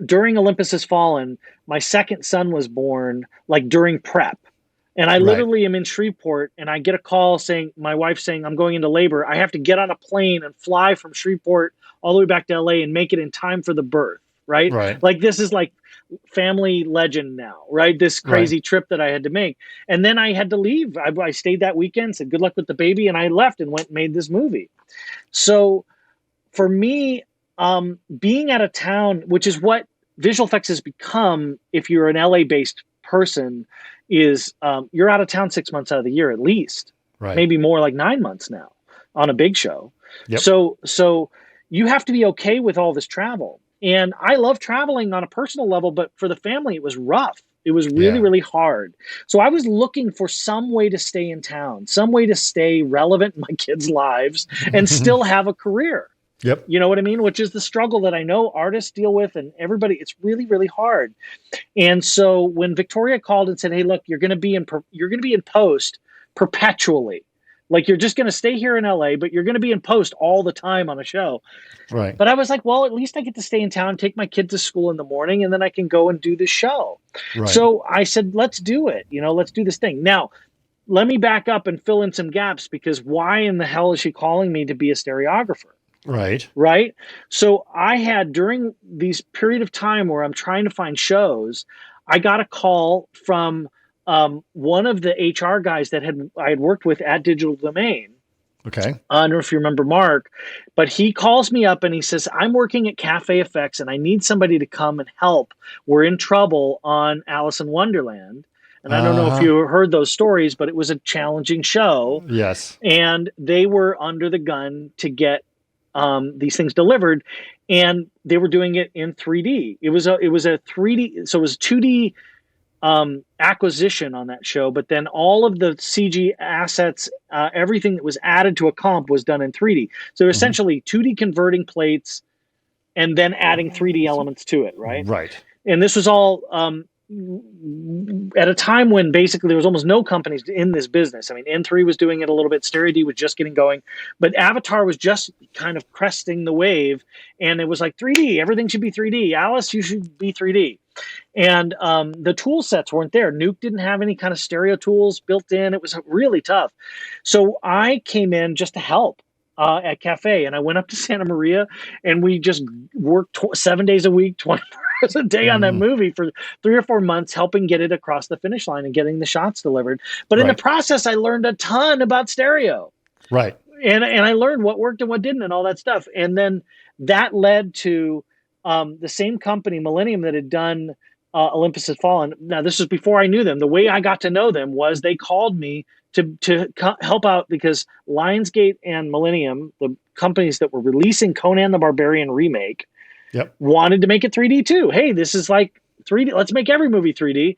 Speaker 4: during Olympus Has Fallen, my second son was born, like, during prep. And I literally am in Shreveport, and I get a call my wife saying, I'm going into labor. I have to get on a plane and fly from Shreveport all the way back to LA and make it in time for the birth. Right. Like, this is like family legend now, right? This crazy trip that I had to make. And then I had to leave. I stayed that weekend, said good luck with the baby, and I left and went and made this movie. So for me, being out of town, which is what visual effects has become if you're an LA-based person, is you're out of town 6 months out of the year at least. Right. Maybe more, like 9 months now on a big show. Yep. So you have to be okay with all this travel. And I love traveling on a personal level, but for the family, it was rough. It was really, really hard. So I was looking for some way to stay in town, some way to stay relevant in my kids' lives and still have a career.
Speaker 1: Yep.
Speaker 4: You know what I mean? Which is the struggle that I know artists deal with, and everybody. It's really, really hard. And so when Victoria called and said, "Hey, look, you're going to be in post perpetually. Like, you're just going to stay here in LA, but you're going to be in post all the time on a show."
Speaker 1: Right.
Speaker 4: But I was like, well, at least I get to stay in town, take my kid to school in the morning, and then I can go and do the show.
Speaker 1: Right.
Speaker 4: So I said, let's do it. Let's do this thing. Now, let me back up and fill in some gaps, because why in the hell is she calling me to be a stereographer?
Speaker 1: Right.
Speaker 4: Right. So I had, during these period of time where I'm trying to find shows, I got a call from one of the HR guys that I had worked with at Digital Domain.
Speaker 1: Okay.
Speaker 4: I don't know if you remember Mark, but he calls me up and he says, I'm working at Cafe FX and I need somebody to come and help. We're in trouble on Alice in Wonderland. And I don't know if you heard those stories, but it was a challenging show.
Speaker 1: Yes.
Speaker 4: And they were under the gun to get these things delivered, and they were doing it in 3D. It was a 3D, so it was 2D acquisition on that show, but then all of the CG assets, everything that was added to a comp was done in 3D. So essentially 2D converting plates and then adding 3D elements to it, right?
Speaker 1: Right.
Speaker 4: And this was all at a time when basically there was almost no companies in this business. I mean, N3 was doing it a little bit, Stereo D was just getting going, but Avatar was just kind of cresting the wave, and it was like 3D, everything should be 3D. Alice, you should be 3D. And the tool sets weren't there. Nuke didn't have any kind of stereo tools built in. It was really tough. So I came in just to help at Cafe, and I went up to Santa Maria, and we just worked 7 days a week, 24 hours a day on that movie for 3 or 4 months, helping get it across the finish line and getting the shots delivered. But in the process, I learned a ton about stereo.
Speaker 1: Right.
Speaker 4: And I learned what worked and what didn't and all that stuff. And then that led to the same company, Millennium, that had done Olympus Has Fallen. Now, this was before I knew them. The way I got to know them was they called me to help out, because Lionsgate and Millennium, the companies that were releasing Conan the Barbarian remake, wanted to make it 3D too. Hey, this is like 3D. Let's make every movie 3D.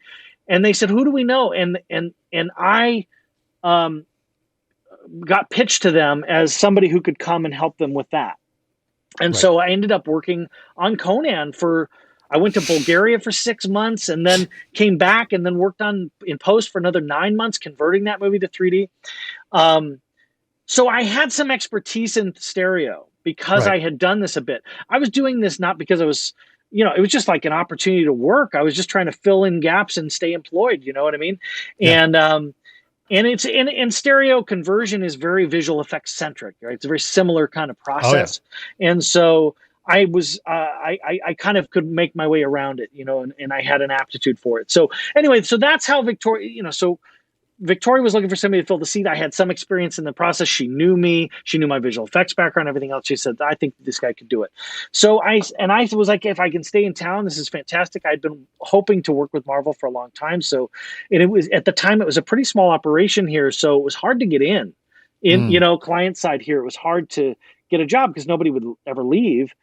Speaker 4: And they said, who do we know? And I got pitched to them as somebody who could come and help them with that. And so I ended up working on Conan I went to Bulgaria for 6 months, and then came back and then worked in post for another 9 months, converting that movie to 3D. So I had some expertise in stereo because I had done this a bit. I was doing this not because I was, it was just like an opportunity to work. I was just trying to fill in gaps and stay employed. You know what I mean? Yeah. And stereo conversion is very visual effects centric, right? It's a very similar kind of process. Oh, yeah. And so I was, I kind of could make my way around it, and I had an aptitude for it. So anyway, so that's how Victoria, so Victoria was looking for somebody to fill the seat. I had some experience in the process. She knew me. She knew my visual effects background, everything else. She said, I think this guy could do it. So I was like, if I can stay in town, this is fantastic. I'd been hoping to work with Marvel for a long time. So, and it was, at the time, it was a pretty small operation here. So it was hard to get in, client side here. It was hard to get a job because nobody would ever leave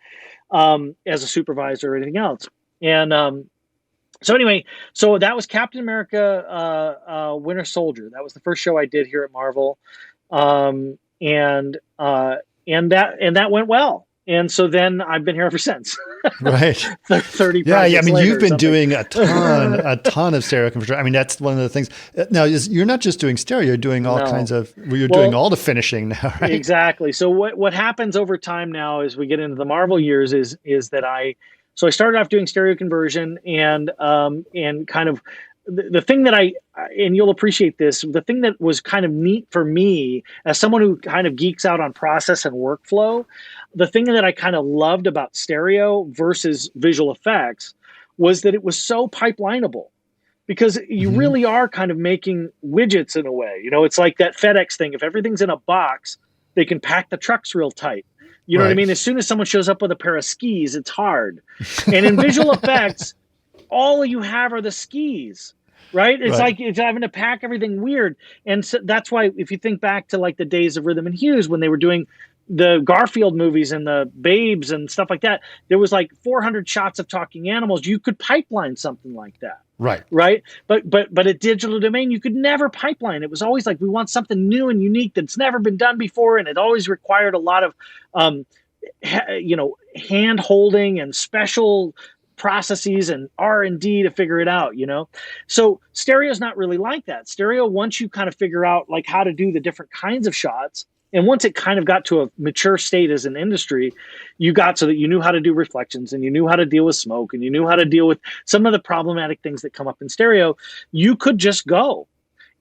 Speaker 4: as a supervisor or anything else. And, so anyway, so that was Captain America, Winter Soldier. That was the first show I did here at Marvel, and that went well. And so then I've been here ever since.
Speaker 1: Right.
Speaker 4: 30.
Speaker 1: Yeah. I mean, you've been doing a ton of stereo conversion. I mean, that's one of the things. Now, you're not just doing stereo; you're doing all kinds of. You're doing all the finishing now, right? Exactly.
Speaker 4: So what happens over time now, as we get into the Marvel years, is that So I started off doing stereo conversion, and kind of the thing that and you'll appreciate this, the thing that was kind of neat for me as someone who kind of geeks out on process and workflow, the thing that I kind of loved about stereo versus visual effects was that it was so pipelinable, because you really are kind of making widgets in a way. It's like that FedEx thing. If everything's in a box, they can pack the trucks real tight. You know what I mean? As soon as someone shows up with a pair of skis, it's hard. And in visual effects, all you have are the skis, right? It's like it's having to pack everything weird. And so that's why, if you think back to like the days of Rhythm and Hues, when they were doing the Garfield movies and the Babes and stuff like that, there was like 400 shots of talking animals. You could pipeline something like that. Right. But at Digital Domain, you could never pipeline. It was always like, we want something new and unique that's never been done before. And it always required a lot of hand holding and special processes and R&D to figure it out, So stereo is not really like that. Stereo, once you kind of figure out like how to do the different kinds of shots, and once it kind of got to a mature state as an industry, you got so that you knew how to do reflections and you knew how to deal with smoke and you knew how to deal with some of the problematic things that come up in stereo. You could just go.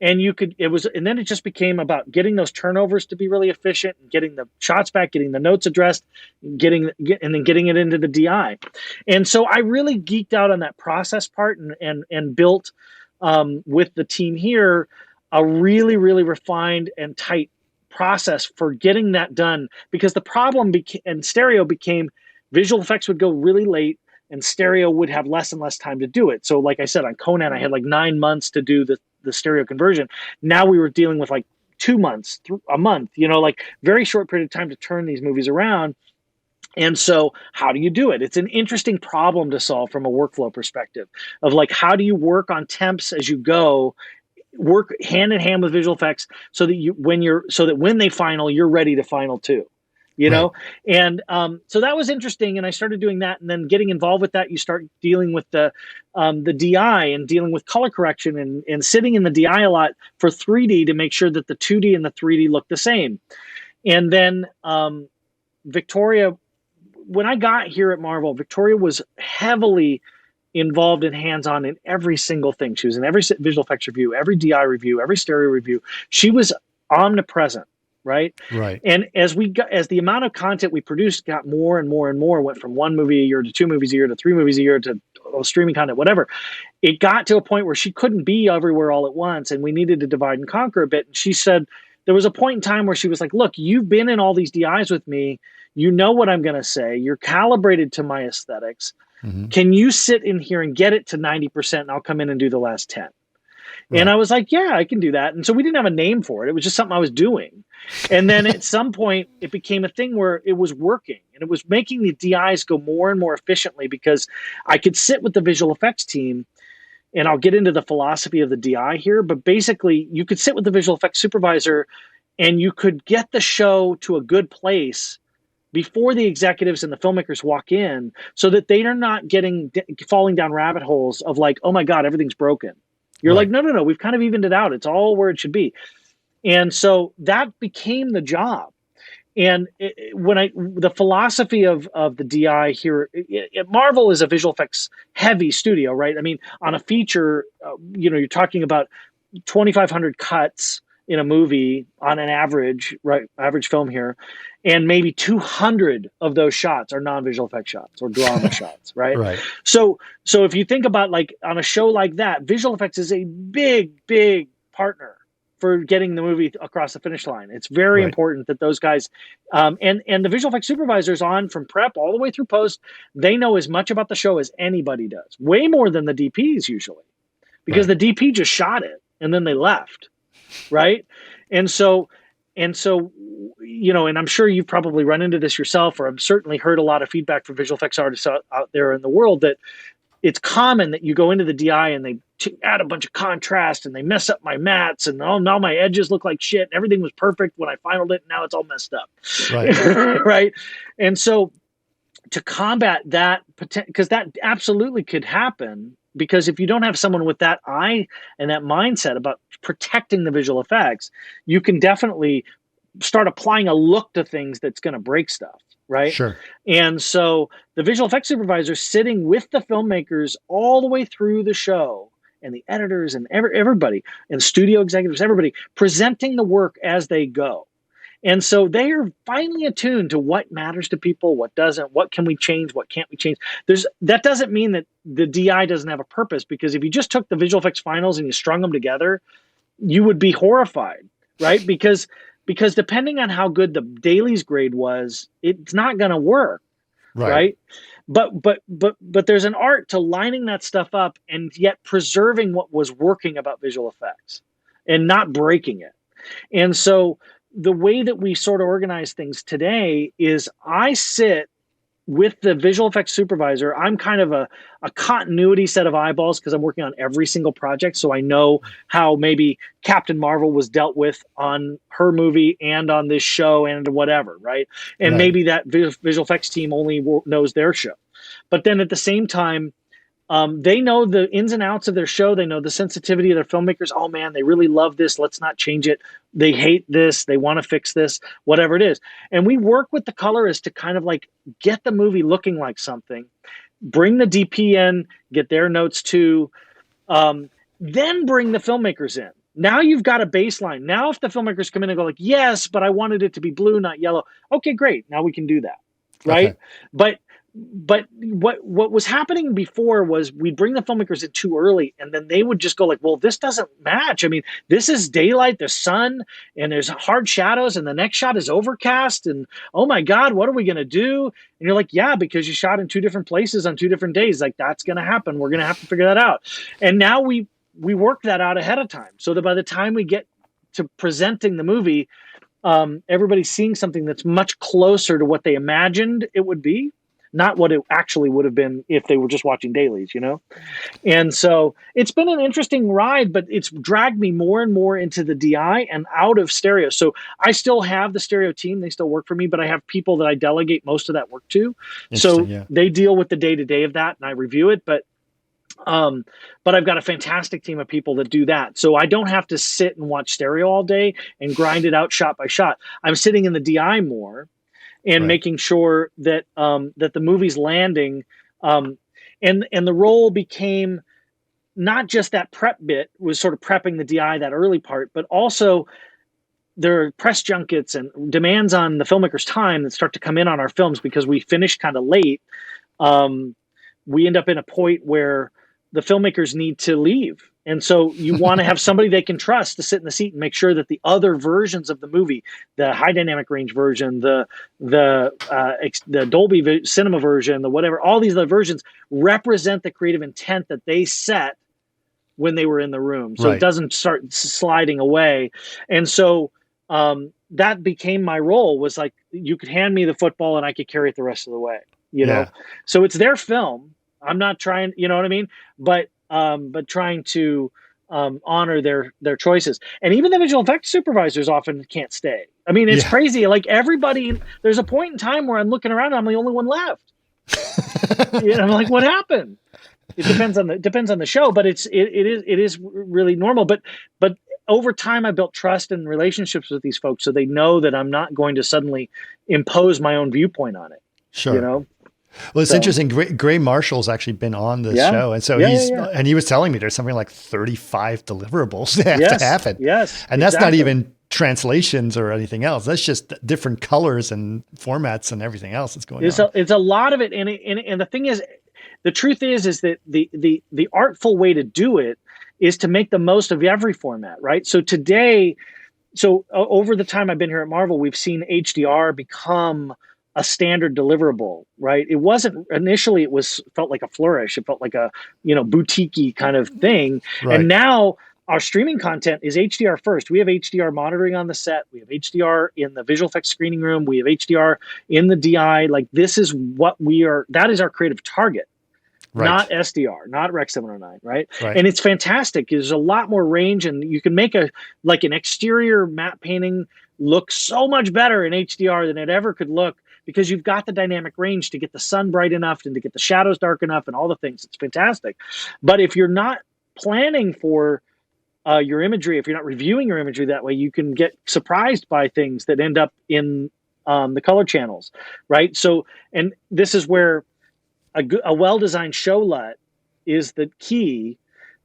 Speaker 4: And and then it just became about getting those turnovers to be really efficient, and getting the shots back, getting the notes addressed, and then getting it into the DI. And so I really geeked out on that process part and built with the team here a really, really refined and tight process for getting that done. Because the problem in stereo became visual effects would go really late, and stereo would have less and less time to do it. So like I said, on Conan, I had like 9 months to do the stereo conversion. Now we were dealing with like 2 months, a month, like very short period of time to turn these movies around. And so how do you do it? It's an interesting problem to solve from a workflow perspective of like, how do you work on temps as you go, work hand in hand with visual effects so that when they final, you're ready to final too. And so that was interesting, and I started doing that, and then getting involved with that, you start dealing with the DI and dealing with color correction and sitting in the DI a lot for 3D to make sure that the 2D and the 3D look the same. And then Victoria, when I got here at Marvel, Victoria was heavily involved and hands-on in every single thing. She was in every visual effects review, every DI review, every stereo review. She was omnipresent. Right. And as the amount of content we produced got more and more and more, went from 1 movie a year to 2 movies a year to 3 movies a year to streaming content, whatever, it got to a point where she couldn't be everywhere all at once, and we needed to divide and conquer a bit. And she said there was a point in time where she was like, look, you've been in all these DIs with me. You know what I'm going to say. You're calibrated to my aesthetics. Mm-hmm. Can you sit in here and get it to 90%, and I'll come in and do the last 10? Right. And I was like, yeah, I can do that. And so we didn't have a name for it. It was just something I was doing. And then at some point, it became a thing where it was working. And it was making the DIs go more and more efficiently because I could sit with the visual effects team, and I'll get into the philosophy of the DI here. But basically, you could sit with the visual effects supervisor, and you could get the show to a good place before the executives and the filmmakers walk in, so that they are not falling down rabbit holes of like, oh my God, everything's broken. You're right. Like, no, we've kind of evened it out. It's all where it should be. And so that became the job. And the philosophy of the DI here, Marvel is a visual effects heavy studio, right? I mean, on a feature, you're talking about 2,500 cuts in a movie on an average film here, and maybe 200 of those shots are non-visual effect shots or drama shots, right?
Speaker 1: Right.
Speaker 4: So if you think about like on a show like that, visual effects is a big partner for getting the movie across the finish line. It's very important that those guys and the visual effects supervisors on from prep all the way through post, they know as much about the show as anybody does, way more than the DPs usually, because the DP just shot it and then they left. Right. And so, and I'm sure you've probably run into this yourself, or I've certainly heard a lot of feedback from visual effects artists out there in the world that it's common that you go into the DI and they add a bunch of contrast and they mess up my mats and now my edges look like shit. Everything was perfect when I finaled it. And now it's all messed up. Right. Right. And so to combat that, because that absolutely could happen, because if you don't have someone with that eye and that mindset about protecting the visual effects, you can definitely start applying a look to things that's going to break stuff, right?
Speaker 1: Sure.
Speaker 4: And so the visual effects supervisor sitting with the filmmakers all the way through the show, and the editors and everybody, and studio executives, everybody, presenting the work as they go. And so they are finely attuned to what matters to people, what doesn't, what can we change, what can't we change. That doesn't mean that the DI doesn't have a purpose, because if you just took the visual effects finals and you strung them together, you would be horrified, right? Because depending on how good the dailies grade was, it's not going to work, right? But there's an art to lining that stuff up and yet preserving what was working about visual effects and not breaking it. And so the way that we sort of organize things today is I sit with the visual effects supervisor, I'm kind of a continuity set of eyeballs because I'm working on every single project. So I know how maybe Captain Marvel was dealt with on her movie and on this show and whatever, right? And maybe that visual effects team only knows their show. But then at the same time, they know the ins and outs of their show. They know the sensitivity of their filmmakers. Oh man, they really love this. Let's not change it. They hate this. They want to fix this, whatever it is. And we work with the colorists to kind of like get the movie looking like something, bring the DP in, get their notes too, then bring the filmmakers in. Now you've got a baseline. Now if the filmmakers come in and go like, yes, but I wanted it to be blue, not yellow. Okay, great. Now we can do that. Right. Okay. But what was happening before was we'd bring the filmmakers in too early, and then they would just go like, well, this doesn't match. I mean, this is daylight, the sun, and there's hard shadows, and the next shot is overcast, and oh my God, what are we going to do? And you're like, yeah, because you shot in two different places on 2 different days. Like, that's going to happen. We're going to have to figure that out. And now we work that out ahead of time so that by the time we get to presenting the movie, everybody's seeing something that's much closer to what they imagined it would be. Not what it actually would have been if they were just watching dailies, you know? And so it's been an interesting ride, but it's dragged me more and more into the DI and out of stereo. So I still have the stereo team. They still work for me, but I have people that I delegate most of that work to. So they deal with the day-to-day of that and I review it. But I've got a fantastic team of people that do that. So I don't have to sit and watch stereo all day and grind it out shot by shot. I'm sitting in the DI more and making sure that that the movie's landing, and the role became not just that prep bit was sort of prepping the DI, that early part, but also there are press junkets and demands on the filmmaker's time that start to come in on our films because we finish kind of late. We end up in a point where the filmmakers need to leave. And so you want to have somebody they can trust to sit in the seat and make sure that the other versions of the movie, the high dynamic range version, the Dolby Cinema version, the whatever, all these other versions represent the creative intent that they set when they were in the room. So it doesn't start sliding away. And so that became my role, was like, you could hand me the football and I could carry it the rest of the way, you know? So it's their film. I'm not trying, you know what I mean? But trying to honor their choices. And even the visual effects supervisors often can't stay. I mean, it's crazy. Like everybody, there's a point in time where I'm looking around and I'm the only one left. And I'm like, what happened? It depends on the show, but it is really normal. But over time, I built trust and relationships with these folks, so they know that I'm not going to suddenly impose my own viewpoint on it.
Speaker 1: Sure.
Speaker 4: You know?
Speaker 1: Well, it's interesting. Gray Marshall's actually been on this show. And so and he was telling me there's something like 35 deliverables that have to happen.
Speaker 4: Yes.
Speaker 1: And that's not even translations or anything else. That's just different colors and formats and everything else that's going on.
Speaker 4: It's a lot of it. And the thing is, the truth is that the artful way to do it is to make the most of every format, right? So today, over the time I've been here at Marvel, we've seen HDR become a standard deliverable, right? It wasn't initially, felt like a flourish. It felt like a, boutique-y kind of thing. Right. And now our streaming content is HDR first. We have HDR monitoring on the set. We have HDR in the visual effects screening room. We have HDR in the DI. Like, this is what that is our creative target, not SDR, not Rec 709, right? And it's fantastic. There's a lot more range, and you can make an exterior matte painting look so much better in HDR than it ever could look, because you've got the dynamic range to get the sun bright enough and to get the shadows dark enough and all the things. It's fantastic. But if you're not planning for your imagery, if you're not reviewing your imagery that way, you can get surprised by things that end up in the color channels, right? So, and this is where a well-designed show LUT is the key.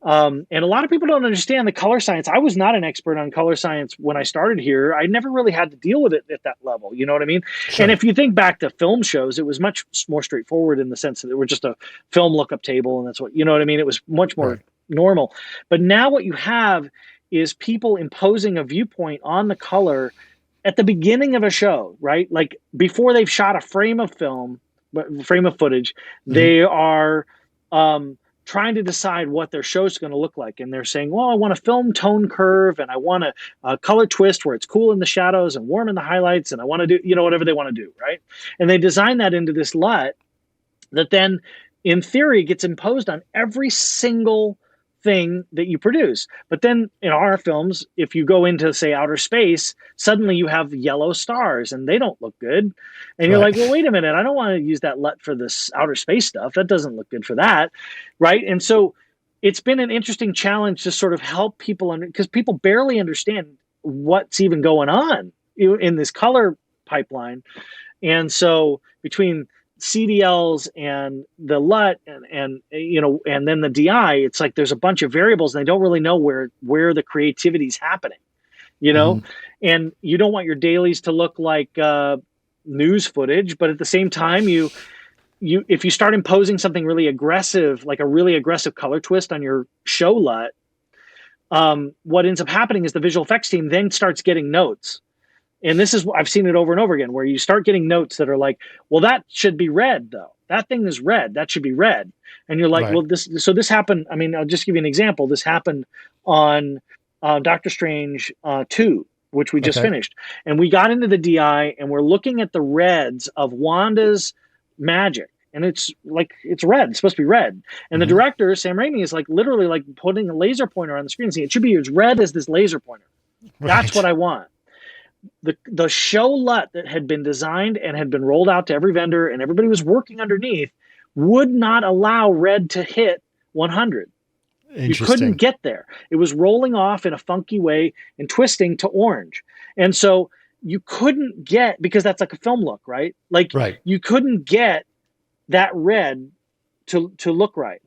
Speaker 4: And a lot of people don't understand the color science. I was not an expert on color science when I started here. I never really had to deal with it at that level. You know what I mean? Sure. And if you think back to film shows, it was much more straightforward in the sense that it were just a film lookup table. And that's what, you know what I mean? It was much more normal. But now what you have is people imposing a viewpoint on the color at the beginning of a show, right? Like before they've shot a frame of footage, they are trying to decide what their show's going to look like. And they're saying, well, I want a film tone curve, and I want a color twist where it's cool in the shadows and warm in the highlights, and I want to do, whatever they want to do, right? And they design that into this LUT that then, in theory, gets imposed on every single thing that you produce. But then in our films, if you go into, say, outer space, suddenly you have yellow stars and they don't look good. And you're like, well, wait a minute, I don't want to use that LUT for this outer space stuff. That doesn't look good for that, right? And so it's been an interesting challenge to sort of help people because people barely understand what's even going on in this color pipeline. And so between CDLs and the LUT and then the DI, it's like there's a bunch of variables and they don't really know where the creativity's happening, and you don't want your dailies to look like news footage, but at the same time, if you start imposing something really aggressive, like a really aggressive color twist on your show LUT, what ends up happening is the visual effects team then starts getting notes. And this is, I've seen it over and over again, where you start getting notes that are like, well, that should be red though. That thing is red. That should be red. And you're like, well, this happened. I mean, I'll just give you an example. This happened on Doctor Strange 2, which we just finished. And we got into the DI and we're looking at the reds of Wanda's magic. And it's red. It's supposed to be red. And the director, Sam Raimi, is like literally like putting a laser pointer on the screen and saying, it should be as red as this laser pointer. That's what I want. The show LUT that had been designed and had been rolled out to every vendor and everybody was working underneath would not allow red to hit 100. You couldn't get there. It was rolling off in a funky way and twisting to orange. And so you couldn't get, because that's like a film look, right? You couldn't get that red to look right.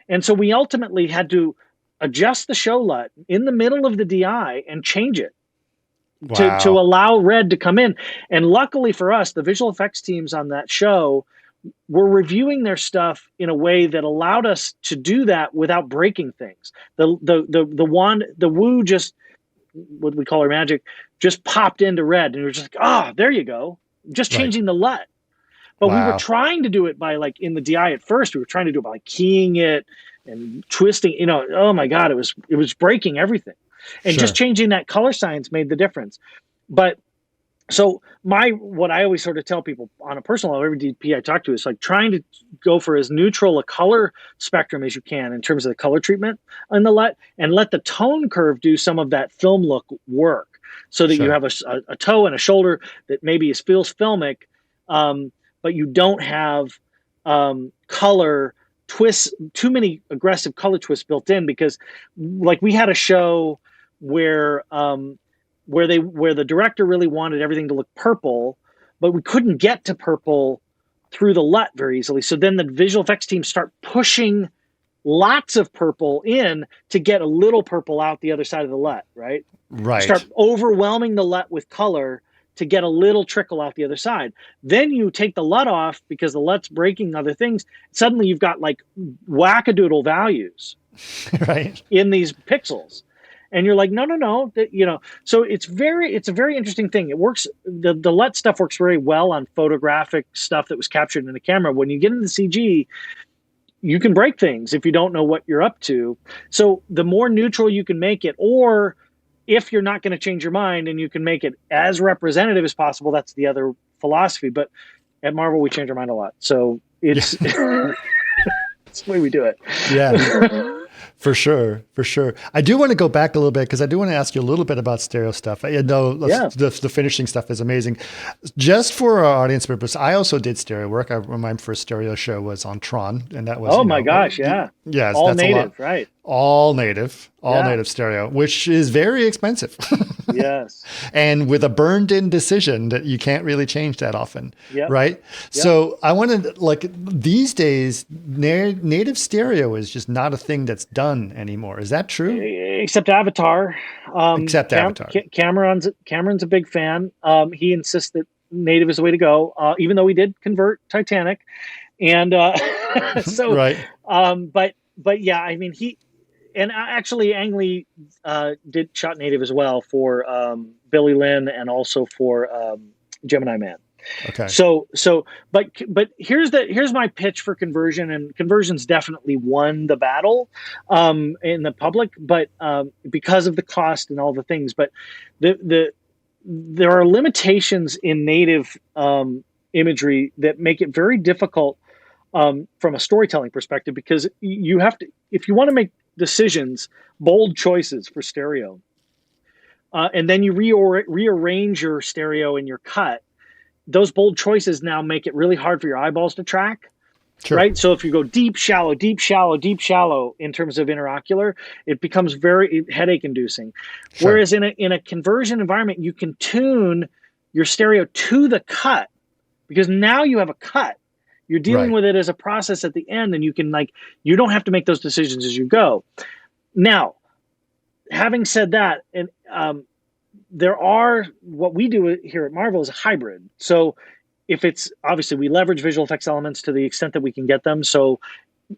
Speaker 4: And so we ultimately had to adjust the show LUT in the middle of the DI and change it. To allow red to come in. And luckily for us, the visual effects teams on that show were reviewing their stuff in a way that allowed us to do that without breaking things. The Wu just, what we call her magic, just popped into red. And we were just like, there you go. Just changing the LUT. But we were trying to do it by in the DI at first, we were trying to do it by keying it and twisting, oh my God, it was breaking everything. And just changing that color science made the difference. But so what I always sort of tell people on a personal level, every DP I talk to, is like trying to go for as neutral a color spectrum as you can in terms of the color treatment on the LUT, and let the tone curve do some of that film look work, so that you have a toe and a shoulder that maybe feels filmic, but you don't have color twists, too many aggressive color twists built in. Because we had a show where the director really wanted everything to look purple, but we couldn't get to purple through the LUT very easily. So then the visual effects team start pushing lots of purple in to get a little purple out the other side of the LUT, right? Right. Start overwhelming the LUT with color to get a little trickle out the other side. Then you take the LUT off because the LUT's breaking other things. Suddenly you've got wackadoodle values in these pixels. And you're like, no, so it's a very interesting thing. It works. The LUT stuff works very well on photographic stuff that was captured in the camera. When you get into CG, you can break things if you don't know what you're up to. So the more neutral you can make it, or if you're not going to change your mind and you can make it as representative as possible, that's the other philosophy. But at Marvel, we change our mind a lot. So it's, it's the way we do it.
Speaker 1: Yeah. For sure. I do want to go back a little bit because I do want to ask you a little bit about stereo stuff. I know the finishing stuff is amazing. Just for our audience purpose, I also did stereo work. My first stereo show was on Tron, and that was yes,
Speaker 4: all native, right?
Speaker 1: All native stereo, which is very expensive.
Speaker 4: Yes.
Speaker 1: And with a burned-in decision that you can't really change that often, right? Yep. So I wanted, these days, native stereo is just not a thing that's done anymore. Is that true?
Speaker 4: Except Avatar.
Speaker 1: Avatar.
Speaker 4: Cameron's a big fan. He insists that native is the way to go, even though we did convert Titanic. And so,
Speaker 1: right.
Speaker 4: But yeah, I mean, and actually Ang Lee shot native as well for Billy Lynn and also for Gemini Man.
Speaker 1: Okay.
Speaker 4: But here's my pitch for conversion, and conversion's definitely won the battle in the public, but because of the cost and all the things. But there are limitations in native imagery that make it very difficult from a storytelling perspective, because you have to, if you want to make decisions, bold choices for stereo, and then you rearrange your stereo in your cut, those bold choices now make it really hard for your eyeballs to track. Sure. Right. So if you go deep, shallow, deep, shallow, deep, shallow in terms of interocular, it becomes very headache inducing. Sure. Whereas in a conversion environment, you can tune your stereo to the cut, because now you have a cut. You're dealing with it as a process at the end, and you can you don't have to make those decisions as you go. Now, having said that, and what we do here at Marvel is a hybrid. So if it's, obviously we leverage visual effects elements to the extent that we can get them. So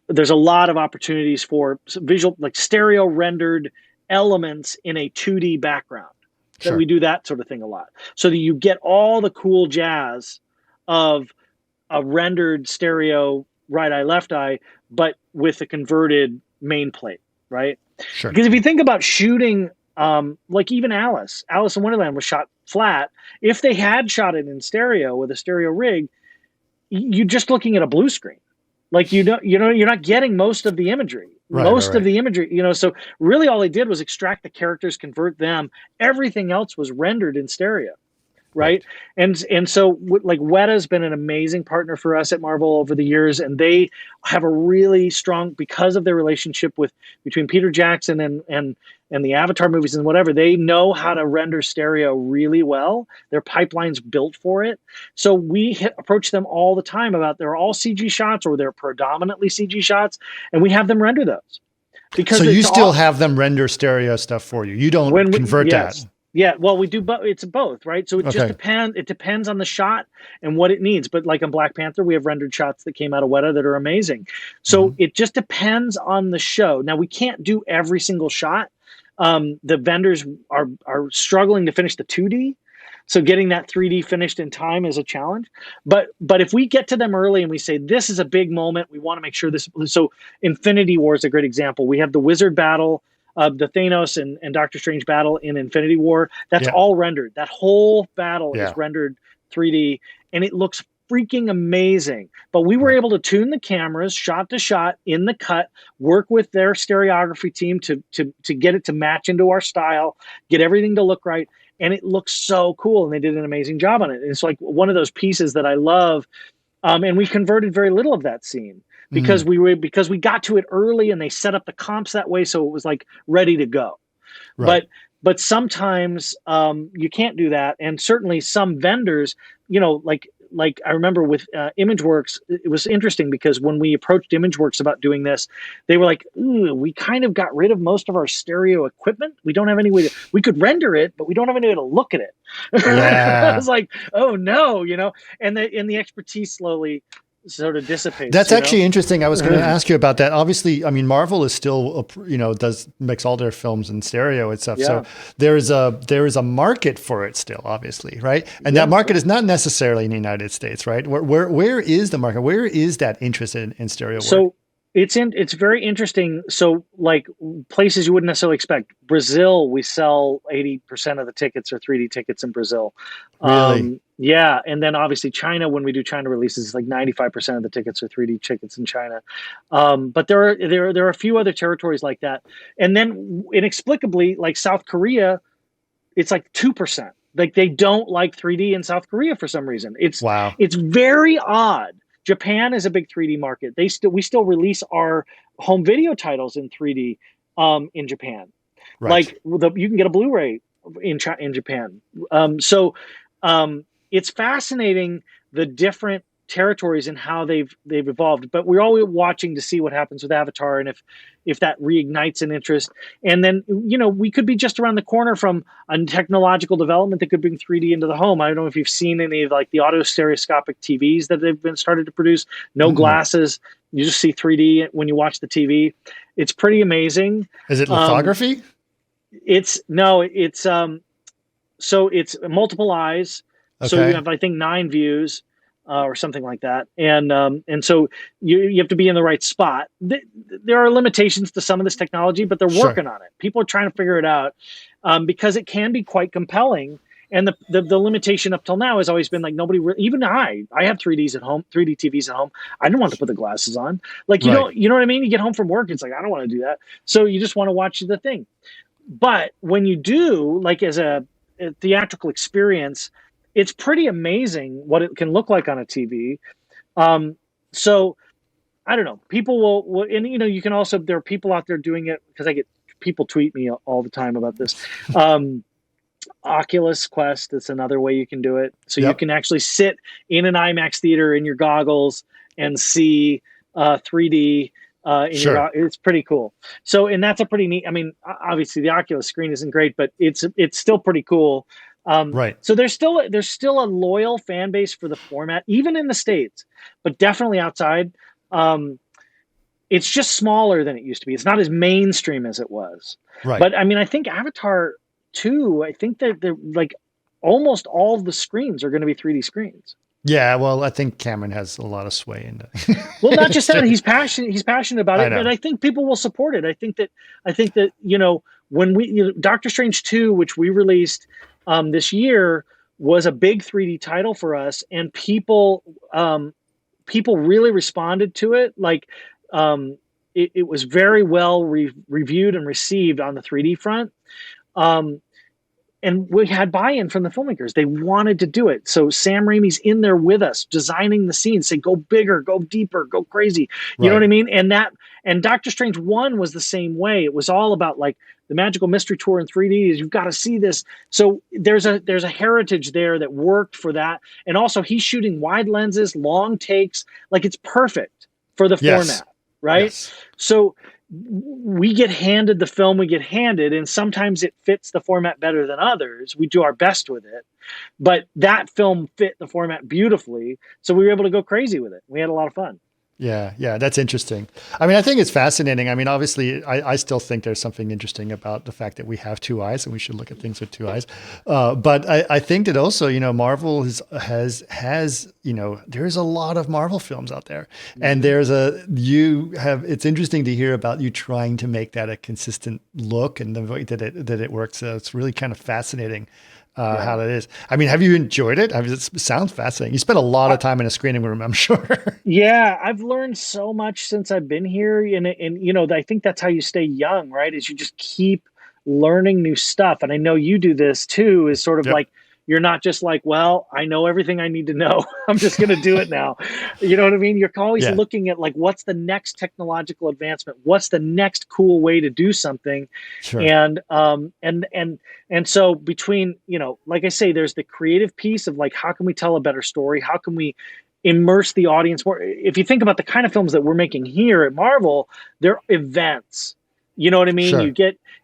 Speaker 4: there's a lot of opportunities for visual, like stereo rendered elements in a 2D background. Sure. That we do that sort of thing a lot. So that you get all the cool jazz of a rendered stereo right eye, left eye, but with a converted main plate, right? Sure. Because if you think about shooting, like even Alice in Wonderland was shot flat. If they had shot it in stereo with a stereo rig, you're just looking at a blue screen. Like you're not getting most of the imagery. Most of the imagery, so really all they did was extract the characters, convert them. Everything else was rendered in stereo. Right. And so like Weta's been an amazing partner for us at Marvel over the years, and they have a really strong, because of their relationship between Peter Jackson and the Avatar movies and whatever, they know how to render stereo really well. Their pipeline's built for it. So we approach them all the time about, they're all CG shots or they're predominantly CG shots, and we have them render those. Because
Speaker 1: so you still have them render stereo stuff for you. You don't convert that.
Speaker 4: Yeah, well, we do, but it's both, right? So it just depends. It depends on the shot and what it needs. But like in Black Panther, we have rendered shots that came out of Weta that are amazing. So it just depends on the show. Now, we can't do every single shot. The vendors are struggling to finish the 2D. So getting that 3D finished in time is a challenge. But if we get to them early and we say, this is a big moment, we want to make sure this. So Infinity War is a great example. We have the wizard battle, the Thanos and Doctor Strange battle in Infinity War. That's all rendered. That whole battle is rendered 3D, and it looks freaking amazing. But we were able to tune the cameras shot to shot in the cut, work with their stereography team to get it to match into our style, get everything to look right. And it looks so cool. And they did an amazing job on it. And it's like one of those pieces that I love. And we converted very little of that scene because we got to it early, and they set up the comps that way. So it was like ready to go. Right. But sometimes you can't do that. And certainly some vendors, like I remember with ImageWorks, it was interesting because when we approached ImageWorks about doing this, they were like, ooh, we kind of got rid of most of our stereo equipment. We don't have any way we could render it, but we don't have any way to look at it. Yeah. I was like, oh no, and the expertise slowly sort of dissipates.
Speaker 1: That's actually interesting. I was going to ask you about that. Obviously, I mean, Marvel is still, makes all their films in stereo and stuff. Yeah. So there is a market for it still, obviously, right? And that market is not necessarily in the United States, right? Where is the market? Where is that interest in stereo work?
Speaker 4: So it's very interesting. So like places you wouldn't necessarily expect. Brazil, we sell 80% of the tickets are 3D tickets in Brazil.
Speaker 1: Really?
Speaker 4: Yeah, and then obviously China, when we do China releases, like 95% of the tickets are 3D tickets in China. But there are a few other territories like that. And then inexplicably, like South Korea, it's like 2%. Like they don't like 3D in South Korea for some reason. It's very odd. Japan is a big 3D market. We still release our home video titles in 3D in Japan. Right. Like you can get a Blu-ray in Japan. It's fascinating the different territories and how they've evolved. But we're always watching to see what happens with Avatar and if that reignites an interest. And then we could be just around the corner from a technological development that could bring 3D into the home. I don't know if you've seen any of like the auto stereoscopic TVs that they've been started to produce. No glasses. You just see 3D when you watch the TV. It's pretty amazing.
Speaker 1: Is it lithography?
Speaker 4: It's multiple eyes. So you
Speaker 1: Okay.
Speaker 4: have, I think, 9 views or something like that, and so you have to be in the right spot. There are limitations to some of this technology, but they're
Speaker 1: Sure.
Speaker 4: working on it. People are trying to figure it out because it can be quite compelling. And the limitation up till now has always been like nobody, even I have 3Ds at home, 3D TVs at home. I didn't want to put the glasses on. Like
Speaker 1: Right.
Speaker 4: you know what I mean? You get home from work, it's like I don't want to do that. So you just want to watch the thing. But when you do, like as a theatrical experience, it's pretty amazing what it can look like on a TV. So I don't know. People will, and you can also, there are people out there doing it because I get people tweet me all the time about this. Oculus Quest, that's another way you can do it. So you
Speaker 1: Yep.
Speaker 4: can actually sit in an IMAX theater in your goggles and see 3D.
Speaker 1: Sure.
Speaker 4: It's pretty cool. So, and that's a pretty neat. I mean, obviously the Oculus screen isn't great, but it's still pretty cool.
Speaker 1: Right.
Speaker 4: So there's still a loyal fan base for the format, even in the States, but definitely outside. It's just smaller than it used to be. It's not as mainstream as it was.
Speaker 1: Right.
Speaker 4: But I mean, I think Avatar 2, I think that they're like almost all of the screens are going to be 3D screens.
Speaker 1: Yeah. Well, I think Cameron has a lot of sway in that.
Speaker 4: Well, not just that, he's passionate about
Speaker 1: I
Speaker 4: it,
Speaker 1: know.
Speaker 4: and I think people will support it. I think that when Doctor Strange 2, which we released this year, was a big 3D title for us, and people really responded to it. Like it was very well reviewed and received on the 3D front. And we had buy-in from the filmmakers. They wanted to do it. So Sam Raimi's in there with us, designing the scenes, saying, go bigger, go deeper, go crazy. You know what I mean? And Doctor Strange 1 was the same way. It was all about like the magical mystery tour in 3D is you've got to see this. So there's a heritage there that worked for that. And also he's shooting wide lenses, long takes. Like it's perfect for the format, right?
Speaker 1: Yes.
Speaker 4: So we get handed the film we get handed, and sometimes it fits the format better than others. We do our best with it, but that film fit the format beautifully, so we were able to go crazy with it. We had a lot of fun.
Speaker 1: Yeah, yeah, that's interesting. I mean, I think it's fascinating. I mean, obviously, I still think there's something interesting about the fact that we have two eyes and we should look at things with two eyes. But I think that also, Marvel has there's a lot of Marvel films out there, and it's interesting to hear about you trying to make that a consistent look and the way that it works. It's really kind of fascinating. How that is. I mean, have you enjoyed it? I mean, it sounds fascinating. You spent a lot of time in a screening room, I'm sure.
Speaker 4: Yeah, I've learned so much since I've been here, and I think that's how you stay young, right? Is you just keep learning new stuff. And I know you do this too. Is sort of like you're not just like, well, I know everything I need to know. I'm just going to do it now. You know what I mean? You're always looking at like, what's the next technological advancement? What's the next cool way to do something?
Speaker 1: Sure.
Speaker 4: And so between, like I say, there's the creative piece of like, how can we tell a better story? How can we immerse the audience more? If you think about the kind of films that we're making here at Marvel, they're events. You know what I mean?
Speaker 1: Sure.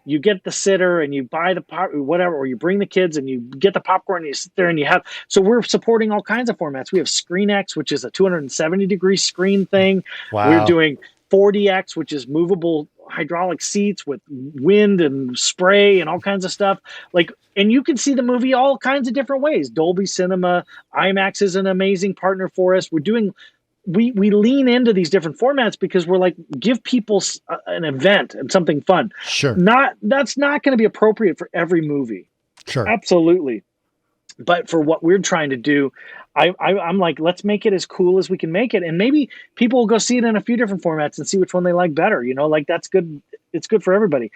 Speaker 4: You get the sitter and you buy the pop, whatever, or you bring the kids and you get the popcorn and you sit there and you have. So we're supporting all kinds of formats. We have ScreenX, which is a 270-degree screen thing.
Speaker 1: Wow.
Speaker 4: We're doing 4DX, which is movable hydraulic seats with wind and spray and all kinds of stuff. And you can see the movie all kinds of different ways. Dolby Cinema, IMAX is an amazing partner for us. We lean into these different formats because we're like, give people an event and something fun.
Speaker 1: Sure.
Speaker 4: That's not going to be appropriate for every movie.
Speaker 1: Sure.
Speaker 4: Absolutely. But for what we're trying to do, I'm like, let's make it as cool as we can make it. And maybe people will go see it in a few different formats and see which one they like better. Like that's good. It's good for everybody.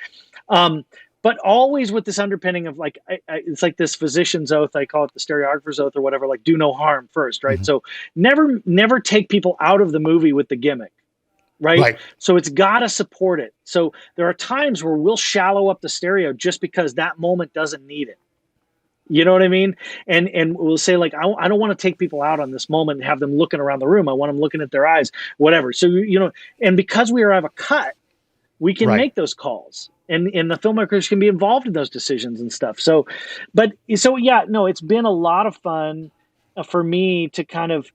Speaker 4: But always with this underpinning of like, it's like this physician's oath. I call it the stereographer's oath or whatever, like do no harm first. Right. Mm-hmm. So never take people out of the movie with the gimmick. Right. So it's got to support it. So there are times where we'll shallow up the stereo just because that moment doesn't need it. You know what I mean? And we'll say like, I don't want to take people out on this moment and have them looking around the room. I want them looking at their eyes, whatever. So, and because we have a cut, we can make those calls and the filmmakers can be involved in those decisions and stuff. It's been a lot of fun for me to kind of,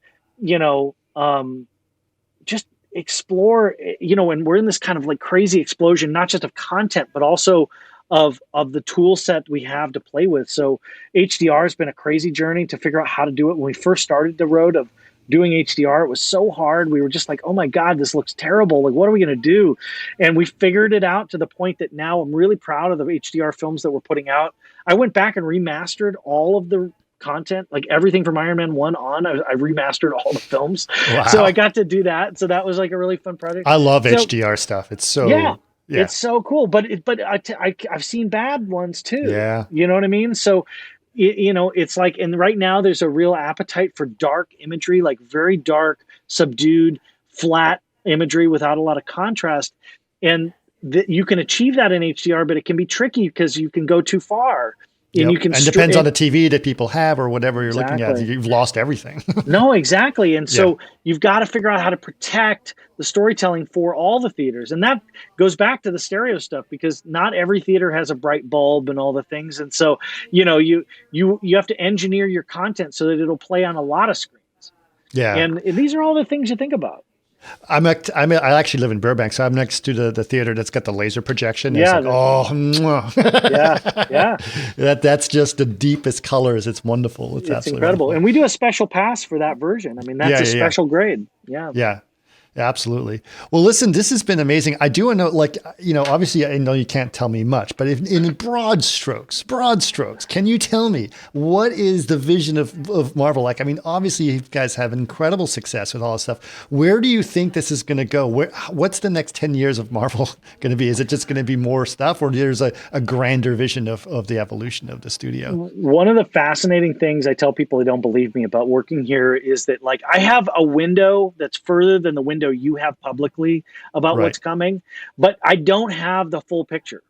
Speaker 4: just explore, and we're in this kind of like crazy explosion, not just of content, but also of the tool set we have to play with. So HDR has been a crazy journey to figure out how to do it. When we first started the road of doing HDR, it was so hard. We were just like, oh my God, this looks terrible. Like, what are we going to do? And we figured it out to the point that now I'm really proud of the HDR films that we're putting out. I went back and remastered all of the content, like everything from Iron Man 1 on. I remastered all the films.
Speaker 1: Wow.
Speaker 4: So I got to do that. So that was like a really fun project.
Speaker 1: I love HDR stuff. It's so...
Speaker 4: Yeah. It's so cool, but I've seen bad ones too.
Speaker 1: Yeah,
Speaker 4: you know what I mean. So, it's like, and right now there's a real appetite for dark imagery, like very dark, subdued, flat imagery without a lot of contrast, and you can achieve that in HDR, but it can be tricky because you can go too far. And you can
Speaker 1: depends on the TV that people have or whatever you're looking at. You've lost everything.
Speaker 4: No, exactly. And so you've got to figure out how to protect the storytelling for all the theaters. And that goes back to the stereo stuff, because not every theater has a bright bulb and all the things. And so, you have to engineer your content so that it'll play on a lot of screens.
Speaker 1: Yeah.
Speaker 4: And these are all the things you think about.
Speaker 1: I actually live in Burbank, so I'm next to the theater that's got the laser projection.
Speaker 4: Yeah.
Speaker 1: Yeah. That's just the deepest colors. It's wonderful. It's absolutely
Speaker 4: incredible.
Speaker 1: wonderful.
Speaker 4: And we do a special pass for that version. I mean, that's a special grade. Yeah.
Speaker 1: Yeah. Absolutely. Well, listen, this has been amazing. I do want to know, obviously I know you can't tell me much, but in broad strokes, can you tell me what is the vision of Marvel like? I mean, obviously you guys have incredible success with all this stuff. Where do you think this is going to go? What's the next 10 years of Marvel going to be? Is it just going to be more stuff, or there's a grander vision of the evolution of the studio?
Speaker 4: One of the fascinating things I tell people who don't believe me about working here is that, like, I have a window that's further than the window you have publicly about what's coming, but I don't have the full picture.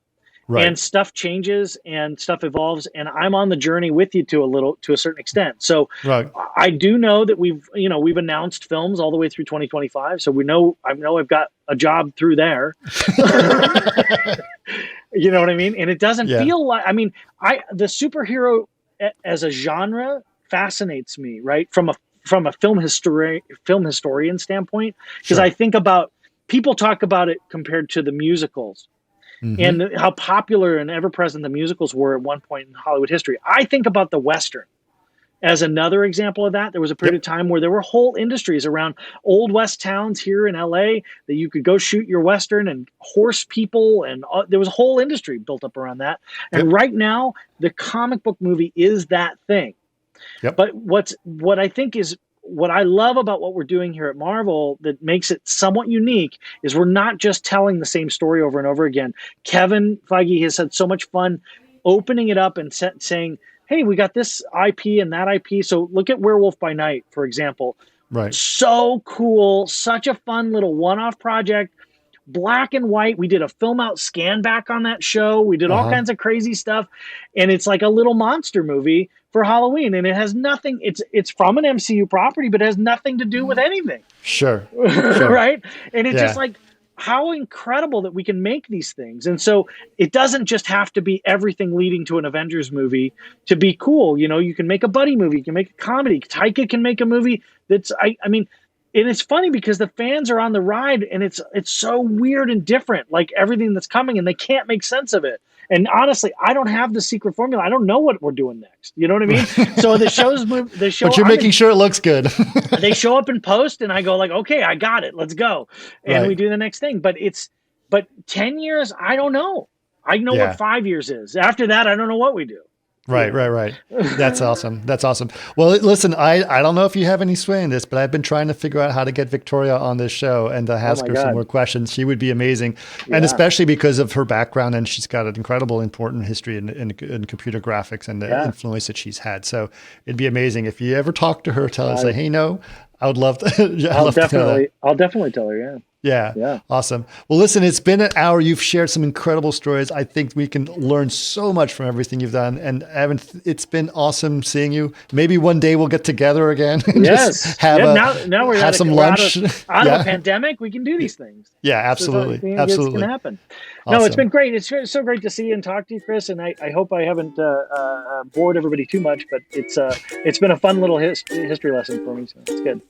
Speaker 4: Right. And stuff changes and stuff evolves, and I'm on the journey with you to a certain extent. So I do know that we've announced films all the way through 2025. So I know I've got a job through there. You know what I mean? And it doesn't feel like, the superhero as a genre fascinates me, right? From a film historian standpoint, because I think about, people talk about it compared to the musicals. Mm-hmm. And how popular and ever-present the musicals were at one point in Hollywood history. I think about the Western as another example of that. There was a period of time where there were whole industries around Old West towns here in LA that you could go shoot your Western, and horse people, and there was a whole industry built up around that. And right now, the comic book movie is that thing. Yep. But what I think is, what I love about what we're doing here at Marvel that makes it somewhat unique is we're not just telling the same story over and over again. Kevin Feige has had so much fun opening it up and saying, hey, we got this IP and that IP. So look at Werewolf by Night, for example. Right. So cool. Such a fun little one-off project. Black and white. We did a film out scan back on that show. We did all kinds of crazy stuff. And it's like a little monster movie for Halloween. And it has nothing. It's from an MCU property, but it has nothing to do with anything. Sure. Right? And it's just like, how incredible that we can make these things. And so it doesn't just have to be everything leading to an Avengers movie to be cool. You can make a buddy movie. You can make a comedy. Taika can make a movie that's, and it's funny because the fans are on the ride, and it's so weird and different, like everything that's coming, and they can't make sense of it. And honestly, I don't have the secret formula. I don't know what we're doing next. You know what I mean? So the show. But you're making sure it looks good. They show up in post, and I go like, okay, I got it. Let's go. And we do the next thing. But 10 years, I don't know. I know what 5 years is. After that, I don't know what we do. Right. That's awesome. Well, listen, I don't know if you have any sway in this, but I've been trying to figure out how to get Victoria on this show and to ask her some more questions. She would be amazing. Yeah. And especially because of her background, and she's got an incredible, important history in computer graphics and the influence that she's had. So it'd be amazing if you ever talk to her, tell her, say, hey, no, I would love to. I'll definitely tell her. Yeah. Yeah. Awesome. Well, listen, it's been an hour. You've shared some incredible stories. I think we can learn so much from everything you've done. And Evan, it's been awesome seeing you. Maybe one day we'll get together again. And just have some lunch. Out of a pandemic, we can do these things. Yeah, absolutely. So absolutely. It's going to happen. Awesome. No, it's been great. It's so great to see you and talk to you, Chris. And I hope I haven't bored everybody too much, but it's been a fun little history lesson for me. So it's good.